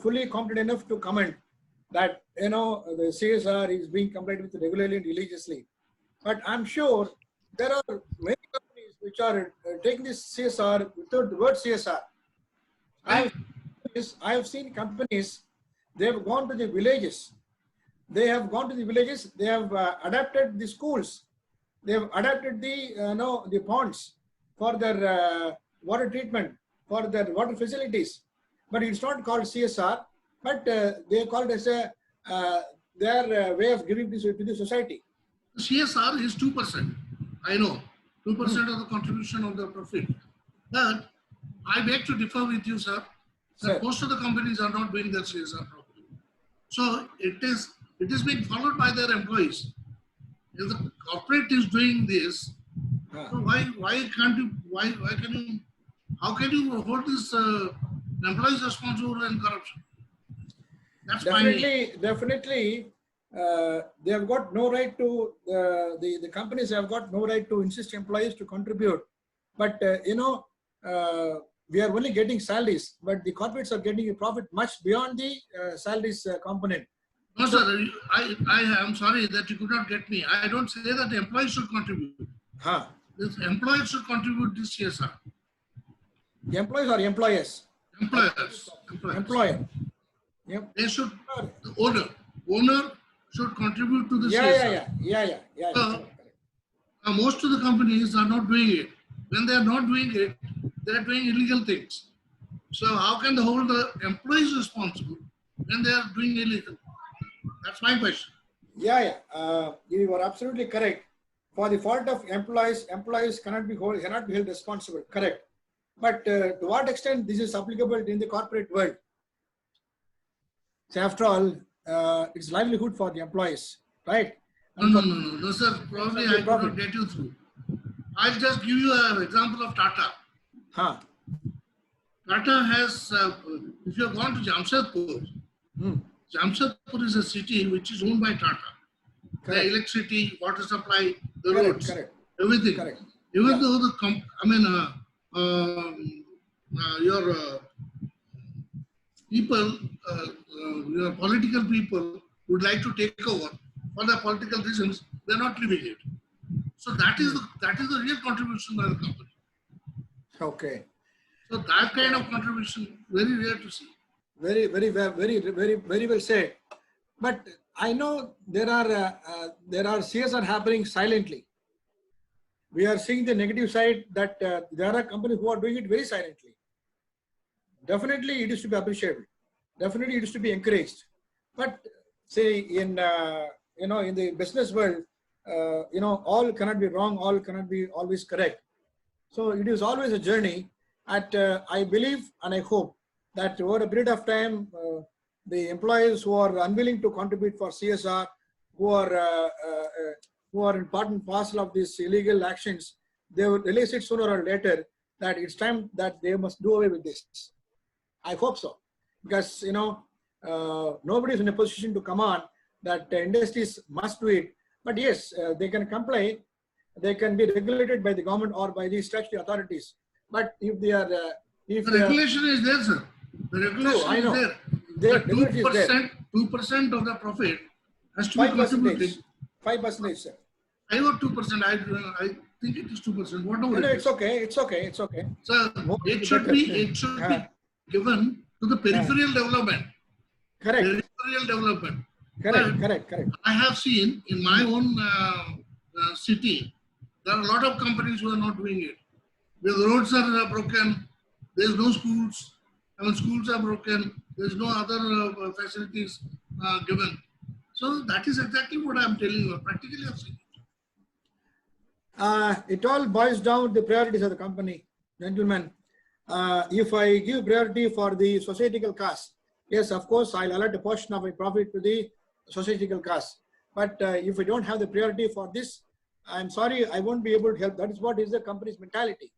fully competent enough to comment that, the CSR is being complied with regularly and religiously. But I'm sure there are many companies which are taking this CSR without the word CSR. I have seen companies, they have gone to the villages. They have gone to the villages. They have adapted the schools. They have adapted the ponds for their water treatment, for their water facilities. But it's not called CSR, but they call it as their way of giving this to the society. CSR is 2%. I know, 2% of the contribution of the profit. But I beg to differ with you, sir, that most of the companies are not doing their CSR properly. So it is being followed by their employees. If the corporate is doing this, so why can't you, how can you hold this employees responsible in corruption? That's definitely. They have got no right to, the companies have got no right to insist employees to contribute. But, we are only getting salaries, but the corporates are getting a profit much beyond the salaries component. No, sir, I am sorry that you could not get me. I don't say that the employees should contribute. This employees should contribute this CSR. The employees or employers? Employers. Employer. Yep. They should, the owner should contribute to the CSR. Yeah. Most of the companies are not doing it. When they are not doing it, they are doing illegal things. So how can they hold the employees responsible when they are doing illegal? That's my question. You are absolutely correct. For the fault of employees cannot be held responsible. Correct. But to what extent this is applicable in the corporate world? So after all, it's livelihood for the employees, right? No, sir. Probably I could not get you through. I'll just give you an example of Tata. Tata has, if you have gone to Jamshedpur, Jamshedpur is a city which is owned by Tata. Correct. The electricity, water supply, the roads, everything. Correct. Even though the, your people, your political people would like to take over for their political reasons, they're not leaving it. So that is the real contribution by the company. Okay. So that kind of contribution, very rare to see. Very well said. But I know there are CSR happening silently. We are seeing the negative side that there are companies who are doing it very silently. Definitely, it is to be appreciated. Definitely, it is to be encouraged. But say in the business world, all cannot be wrong, all cannot be always correct. So it is always a journey. I believe and I hope that over a period of time, the employees who are unwilling to contribute for CSR, who are in part and parcel of these illegal actions, they will realize it sooner or later that it's time that they must do away with this. I hope so, because nobody is in a position to come on that industries must do it. But yes, they can comply. They can be regulated by the government or by the statutory authorities. But if they are, the regulation is there, sir. The regulation is there. 2% of the profit has to be contributed. 5%, sir. I got 2%. I think it is 2%. Whatever. No, it's okay. It's okay. It's okay. So it should be given to the peripheral development. Correct. Peripheral development. Correct. I have seen in my own city, there are a lot of companies who are not doing it. The roads are broken. There is no schools. Schools are broken. There is no other facilities given. So that is exactly what I am telling you. Practically, I've seen it. It all boils down to the priorities of the company, gentlemen. If I give priority for the societal cause, yes, of course, I'll allot a portion of my profit to the societal cause. But if I don't have the priority for this, I'm sorry, I won't be able to help. That is what is the company's mentality.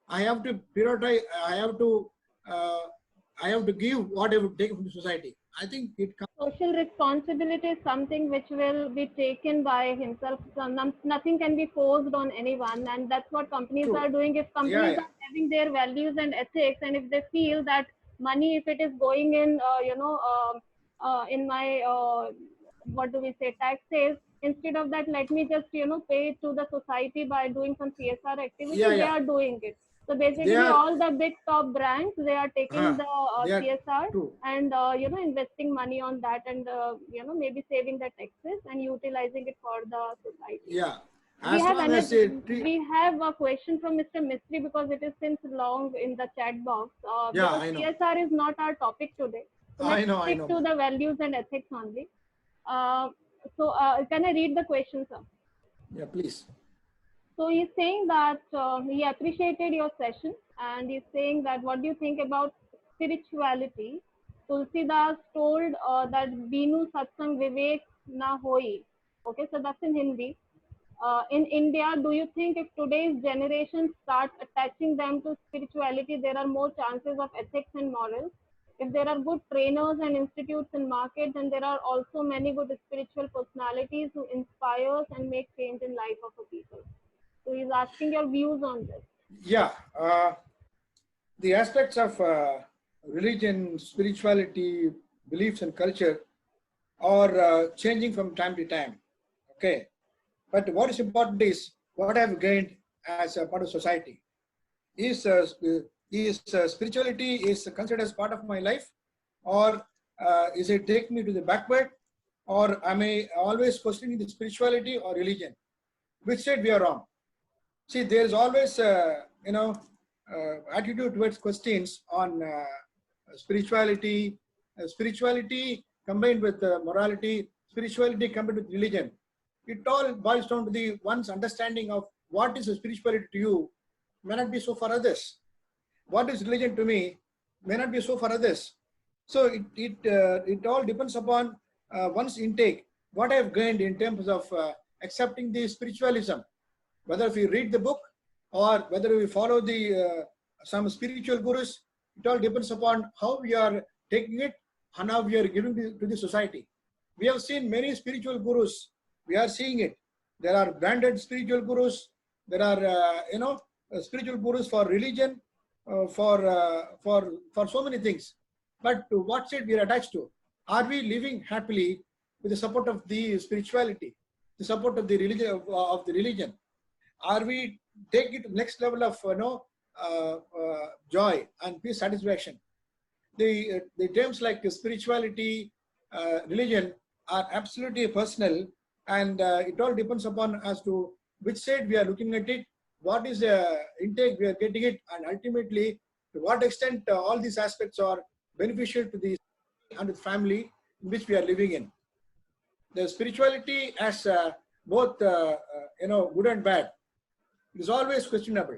I have to prioritize. I have to I have to give what I would take from the society. I think it comes. Social responsibility is something which will be taken by himself. So nothing can be forced on anyone, and that's what companies True. are doing. If companies Yeah. are having their values and ethics, and if they feel that money, if it is going in, in my what do we say, taxes, instead of that, let me just pay it to the society by doing some CSR activity. Yeah. They Yeah. are doing it. So They basically, are. all the big top brands, they are taking the They are CSR true. and investing money on that, and maybe saving the taxes and utilizing it for the society. Yeah. We As have long as we have a question from Mr. Mistry, because it is since long in the chat box. Yeah, Because I know. CSR is not our topic today, so let's I know. stick to the values and ethics only. Can I read the question, sir? Yeah, please. So he's saying that he appreciated your session, and he's saying that what do you think about spirituality? Tulsidas told that Binu Satsang Vivek na hoi. Okay, so that's in Hindi. In India, do you think if today's generation starts attaching them to spirituality, there are more chances of ethics and morals? If there are good trainers and institutes in market, then there are also many good spiritual personalities who inspires and make change in life of a people. So he's asking your views on this. Yeah. The aspects of religion, spirituality, beliefs, and culture are changing from time to time. Okay. But what is important is what I've gained as a part of society. Is spirituality is considered as part of my life, or is it take me to the backward, or am I always questioning the spirituality or religion? Which side we are wrong? See, there is always attitude towards questions on spirituality, spirituality combined with morality, spirituality combined with religion. It all boils down to the one's understanding of what is a spirituality to you may not be so for others. What is religion to me may not be so for others. So it all depends upon one's intake. What I've gained in terms of accepting the spiritualism, whether we read the book or whether we follow the some spiritual gurus, it all depends upon how we are taking it and how we are giving to the society. We have seen many spiritual gurus. We are seeing it. There are branded spiritual gurus. There are spiritual gurus for religion, for so many things. But to what side we are attached to? Are we living happily with the support of the spirituality, the support of the religion? Are we take it to the next level of joy and peace, satisfaction? The terms like spirituality, religion are absolutely personal, and it all depends upon as to which side we are looking at it, what is the intake we are getting it, and ultimately to what extent all these aspects are beneficial to the and the family in which we are living in. The spirituality as both good and bad, it is always questionable.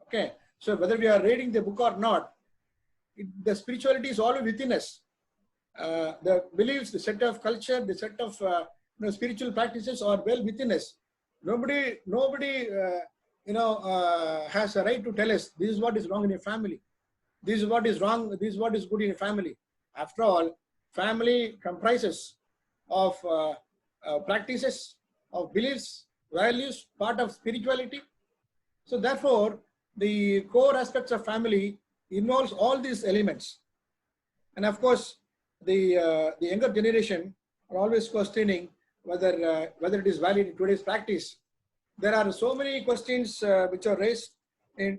Okay, so whether we are reading the book or not, the spirituality is always within us. The beliefs, the set of culture, the set of spiritual practices are well within us. Nobody has a right to tell us this is what is wrong in your family, this is what is wrong, this is what is good in your family. After all, family comprises of practices, of beliefs, values, part of spirituality. So therefore, the core aspects of family involves all these elements. And of course, the younger generation are always questioning whether it is valid in today's practice. There are so many questions which are raised in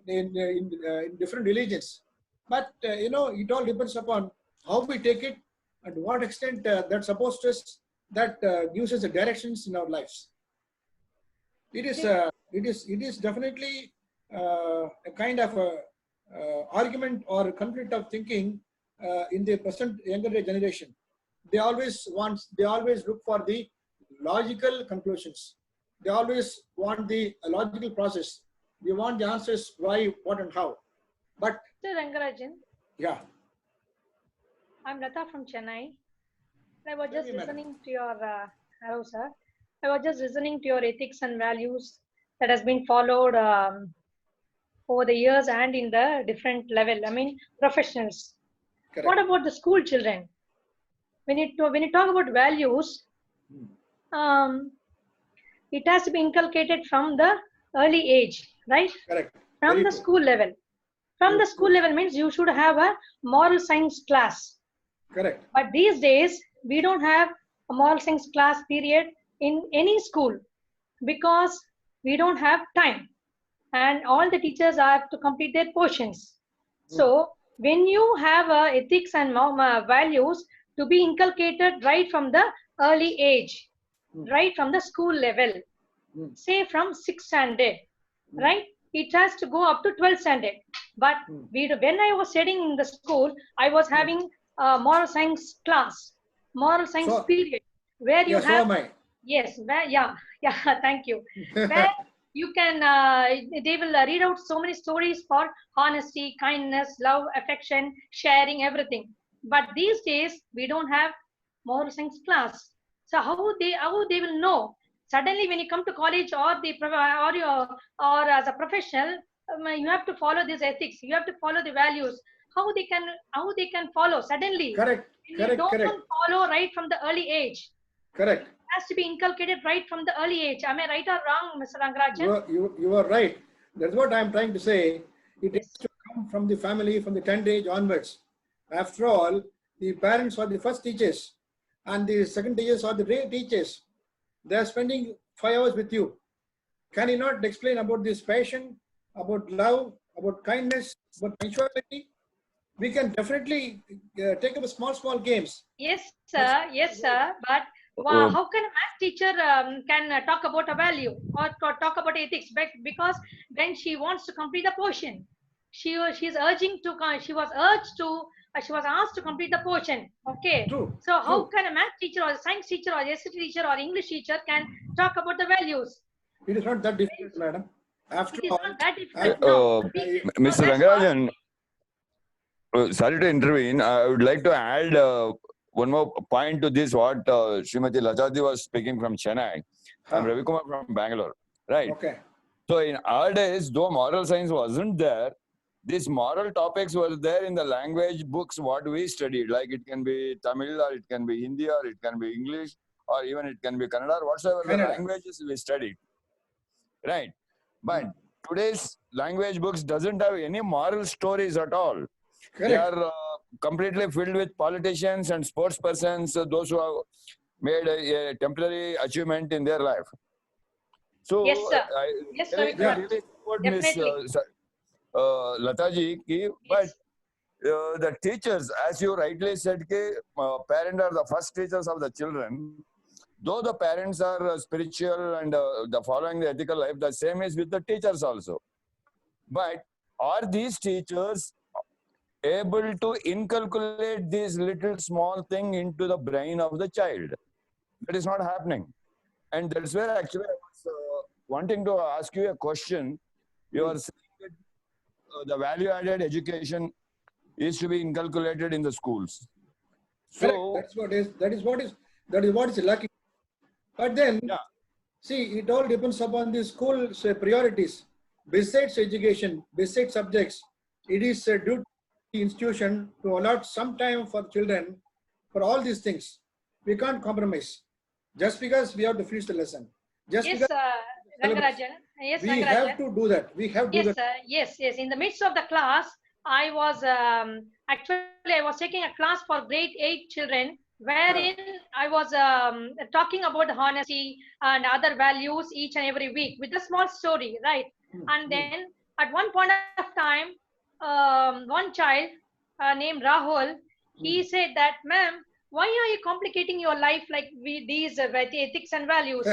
different religions. But it all depends upon how we take it and to what extent that supposed to us, that gives us the directions in our lives. It is definitely a kind of argument or conflict of thinking in the present younger generation. They always look for the logical conclusions. They always want the logical process. They want the answers why, what, and how. But Mr. Rangrajan. Yeah. I'm Lata from Chennai. I was just listening to your hello, sir. I was just listening to your ethics and values that has been followed over the years and in the different level. I mean, professionals. Correct. What about the school children? When you talk about values, it has to be inculcated from the early age, right? Correct. From Very the true. school level. From the school level means you should have a moral science class. Correct. But these days, we don't have a moral science class period in any school because we don't have time. And all the teachers have to complete their portions. So when you have ethics and values to be inculcated right from the early age, right from the school level, say from 6th standard, right? It has to go up to 12th standard. But when I was studying in the school, I was having a moral science class, moral science period, where you have, so am I. yes, where, yeah, thank you. Where you can, they will read out so many stories for honesty, kindness, love, affection, sharing, everything. But these days, we don't have moral science class. So how they will know? Suddenly, when you come to college or or as a professional, you have to follow these ethics. You have to follow the values. How they can follow suddenly? Correct. When you don't follow right from the early age. Correct. Has to be inculcated right from the early age. Am I right or wrong, Mr. Rangrajan? You are right. That's what I'm trying to say. It has to come from the family, from the tender age onwards. After all, the parents are the first teachers, and the second teachers are the real teachers. They are spending 5 hours with you. Can you not explain about this passion, about love, about kindness, about punctuality? We can definitely take up small games. Yes, sir. Yes, sir. But how can a math teacher can talk about a value or talk about ethics? Because when she wants to complete the portion, she was asked to complete the portion. Okay. True. So how can a math teacher or a science teacher or a history teacher or English teacher can talk about the values? It is not that difficult, madam. After It is all, not that difficult. No. Mr. Rangrajan, sorry to intervene. I would like to add one more point to this. What Srimati Lajati was speaking from Chennai. I'm Ravi Kumar from Bangalore. Right. Okay. So in our days, though moral science wasn't there, these moral topics were there in the language books what we studied. Like it can be Tamil, or it can be Hindi, or it can be English, or even it can be Kannada, or whatsoever the languages we studied. Right. But today's language books doesn't have any moral stories at all. Correct. They are completely filled with politicians and sports persons, those who have made a temporary achievement in their life. So, yes, sir. Yes, sir. I really support Miss Lataji, but the teachers, as you rightly said, parents are the first teachers of the children. Though the parents are spiritual and the following the ethical life, the same is with the teachers also. But are these teachers able to inculcate this little small thing into the brain of the child? That is not happening. And that's where actually I was wanting to ask you a question. You are saying that the value-added education is to be inculcated in the schools. So that is what is lacking. But then, see, it all depends upon the school's priorities. Besides education, besides subjects, it is a duty of the institution to allot some time for children for all these things. We can't compromise just because we have to finish the lesson. Just yes, because Rangrajan. Yes, we Rangrajan. have to do that. We have to do that. Yes. In the midst of the class, I was I was taking a class for grade 8 children, wherein I was talking about honesty and other values each and every week with a small story, right? And then at one point of time, one child named Rahul, he said that, ma'am, why are you complicating your life like these ethics and values?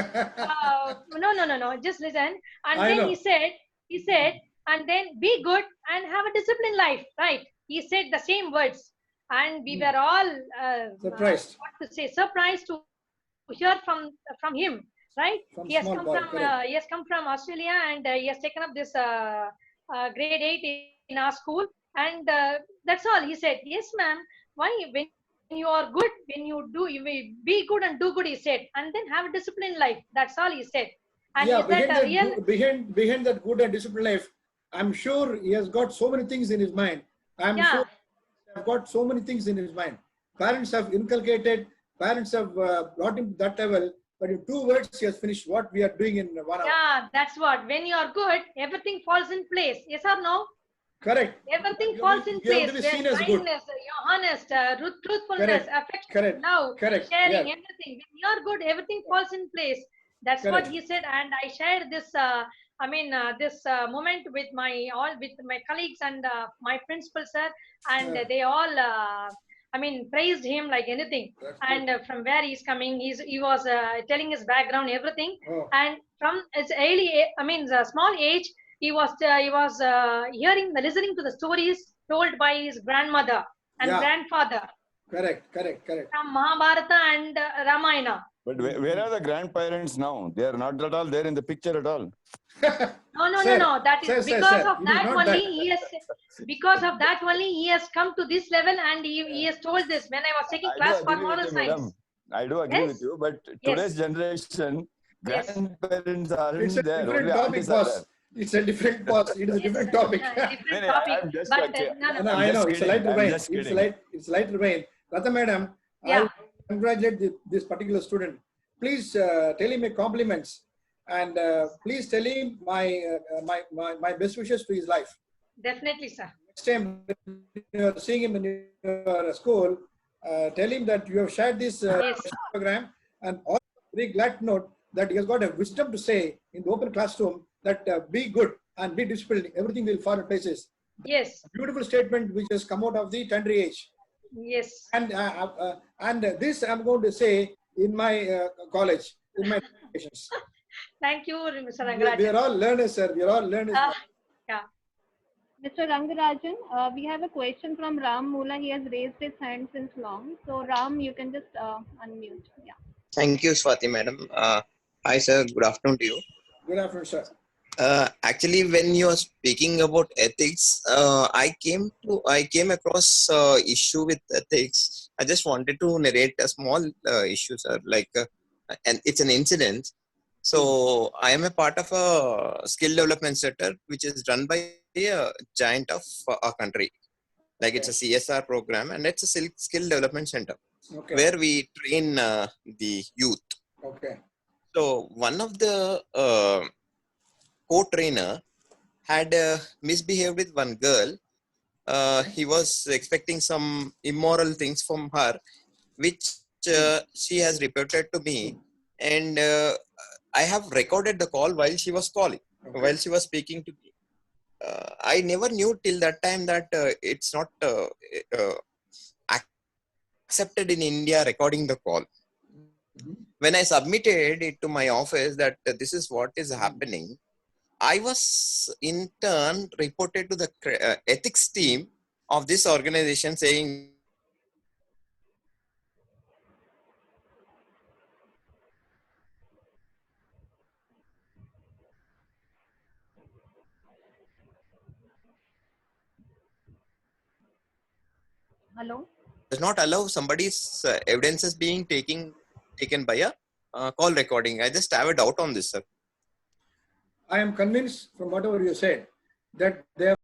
No, just listen. And then he said, and then be good and have a disciplined life, right? He said the same words. And we were all surprised. Surprised to hear from him, right? He has come from Australia, and he has taken up this grade 8 in our school, and that's all he said. Yes, ma'am. Why when you are good, when you be good and do good, he said, and then have a disciplined life. That's all he said. And behind that good and disciplined life, I'm sure he has got so many things in his mind. I'm sure have got so many things in his mind. Parents have inculcated, parents have brought him to that level, but in 2 words, he has finished what we are doing in 1 hour. Yeah, that's what. When you are good, everything falls in place. Yes or no? Correct. Everything falls in You have place. to be Where seen as good. kindness, honest, truthfulness, Correct. affection, Correct. love, Correct. sharing, Yeah. everything. When you are good, everything falls in place. That's Correct. what he said, and I shared this. This moment with my colleagues and my principal sir, and they all. Praised him like anything. That's And good. from where he's coming, he was telling his background, everything. Oh. And from his small age, he was listening to the stories told by his grandmother and Yeah. grandfather Correct. from Mahabharata and Ramayana. But where are the grandparents now? They are not at all there in the picture at all. No. That is because of It is that not only that. because of that only he has come to this level, and he has told this when I was taking I class do for agree moral with you, science. madam. I do agree Yes. with you, but Yes. today's generation, Yes. grandparents aren't It's a there. different Only topic, aunties are boss. It's a different boss. It is a different Yes, topic. different No, topic. I'm just But okay. no. No, I'm I just know. It's a light kidding. I'm vein. just It's kidding. light vein. Ratha madam, Yeah. I congratulate this particular student. Please tell him my compliments, and please tell him my best wishes to his life. Definitely, sir. Next time you are seeing him in your school, tell him that you have shared this Yes. program, and also very glad to note that he has got a wisdom to say in the open classroom that be good and be disciplined. Everything will fall in places. Yes. Beautiful statement which has come out of the tender age. Yes. And this I'm going to say in my college, in my educations. Thank you, Mr. We Rangrajan. are all learners, sir. We are all learners. Yeah. Mr. Rangrajan, we have a question from Ram Mula. He has raised his hand since long. So Ram, you can just unmute. Yeah. Thank you, Swati madam. Hi, sir. Good afternoon to you. Good afternoon, sir. Actually, when you are speaking about ethics, I came across issue with ethics. I just wanted to narrate a small issue, sir. And it's an incident. So I am a part of a skill development center, which is run by a giant of our country. Like it's a CSR program, and it's a skill development center where we train the youth. Okay. So one of the co-trainer had misbehaved with one girl. He was expecting some immoral things from her, which she has reported to me, and I have recorded the call while she was calling, while she was speaking to me. I never knew till that time that it's not accepted in India recording the call. When I submitted it to my office that this is what is happening, I was in turn reported to the ethics team of this organization saying Hello. does not allow somebody's evidences being taken by a call recording. I just have a doubt on this, sir. I am convinced from whatever you said that they have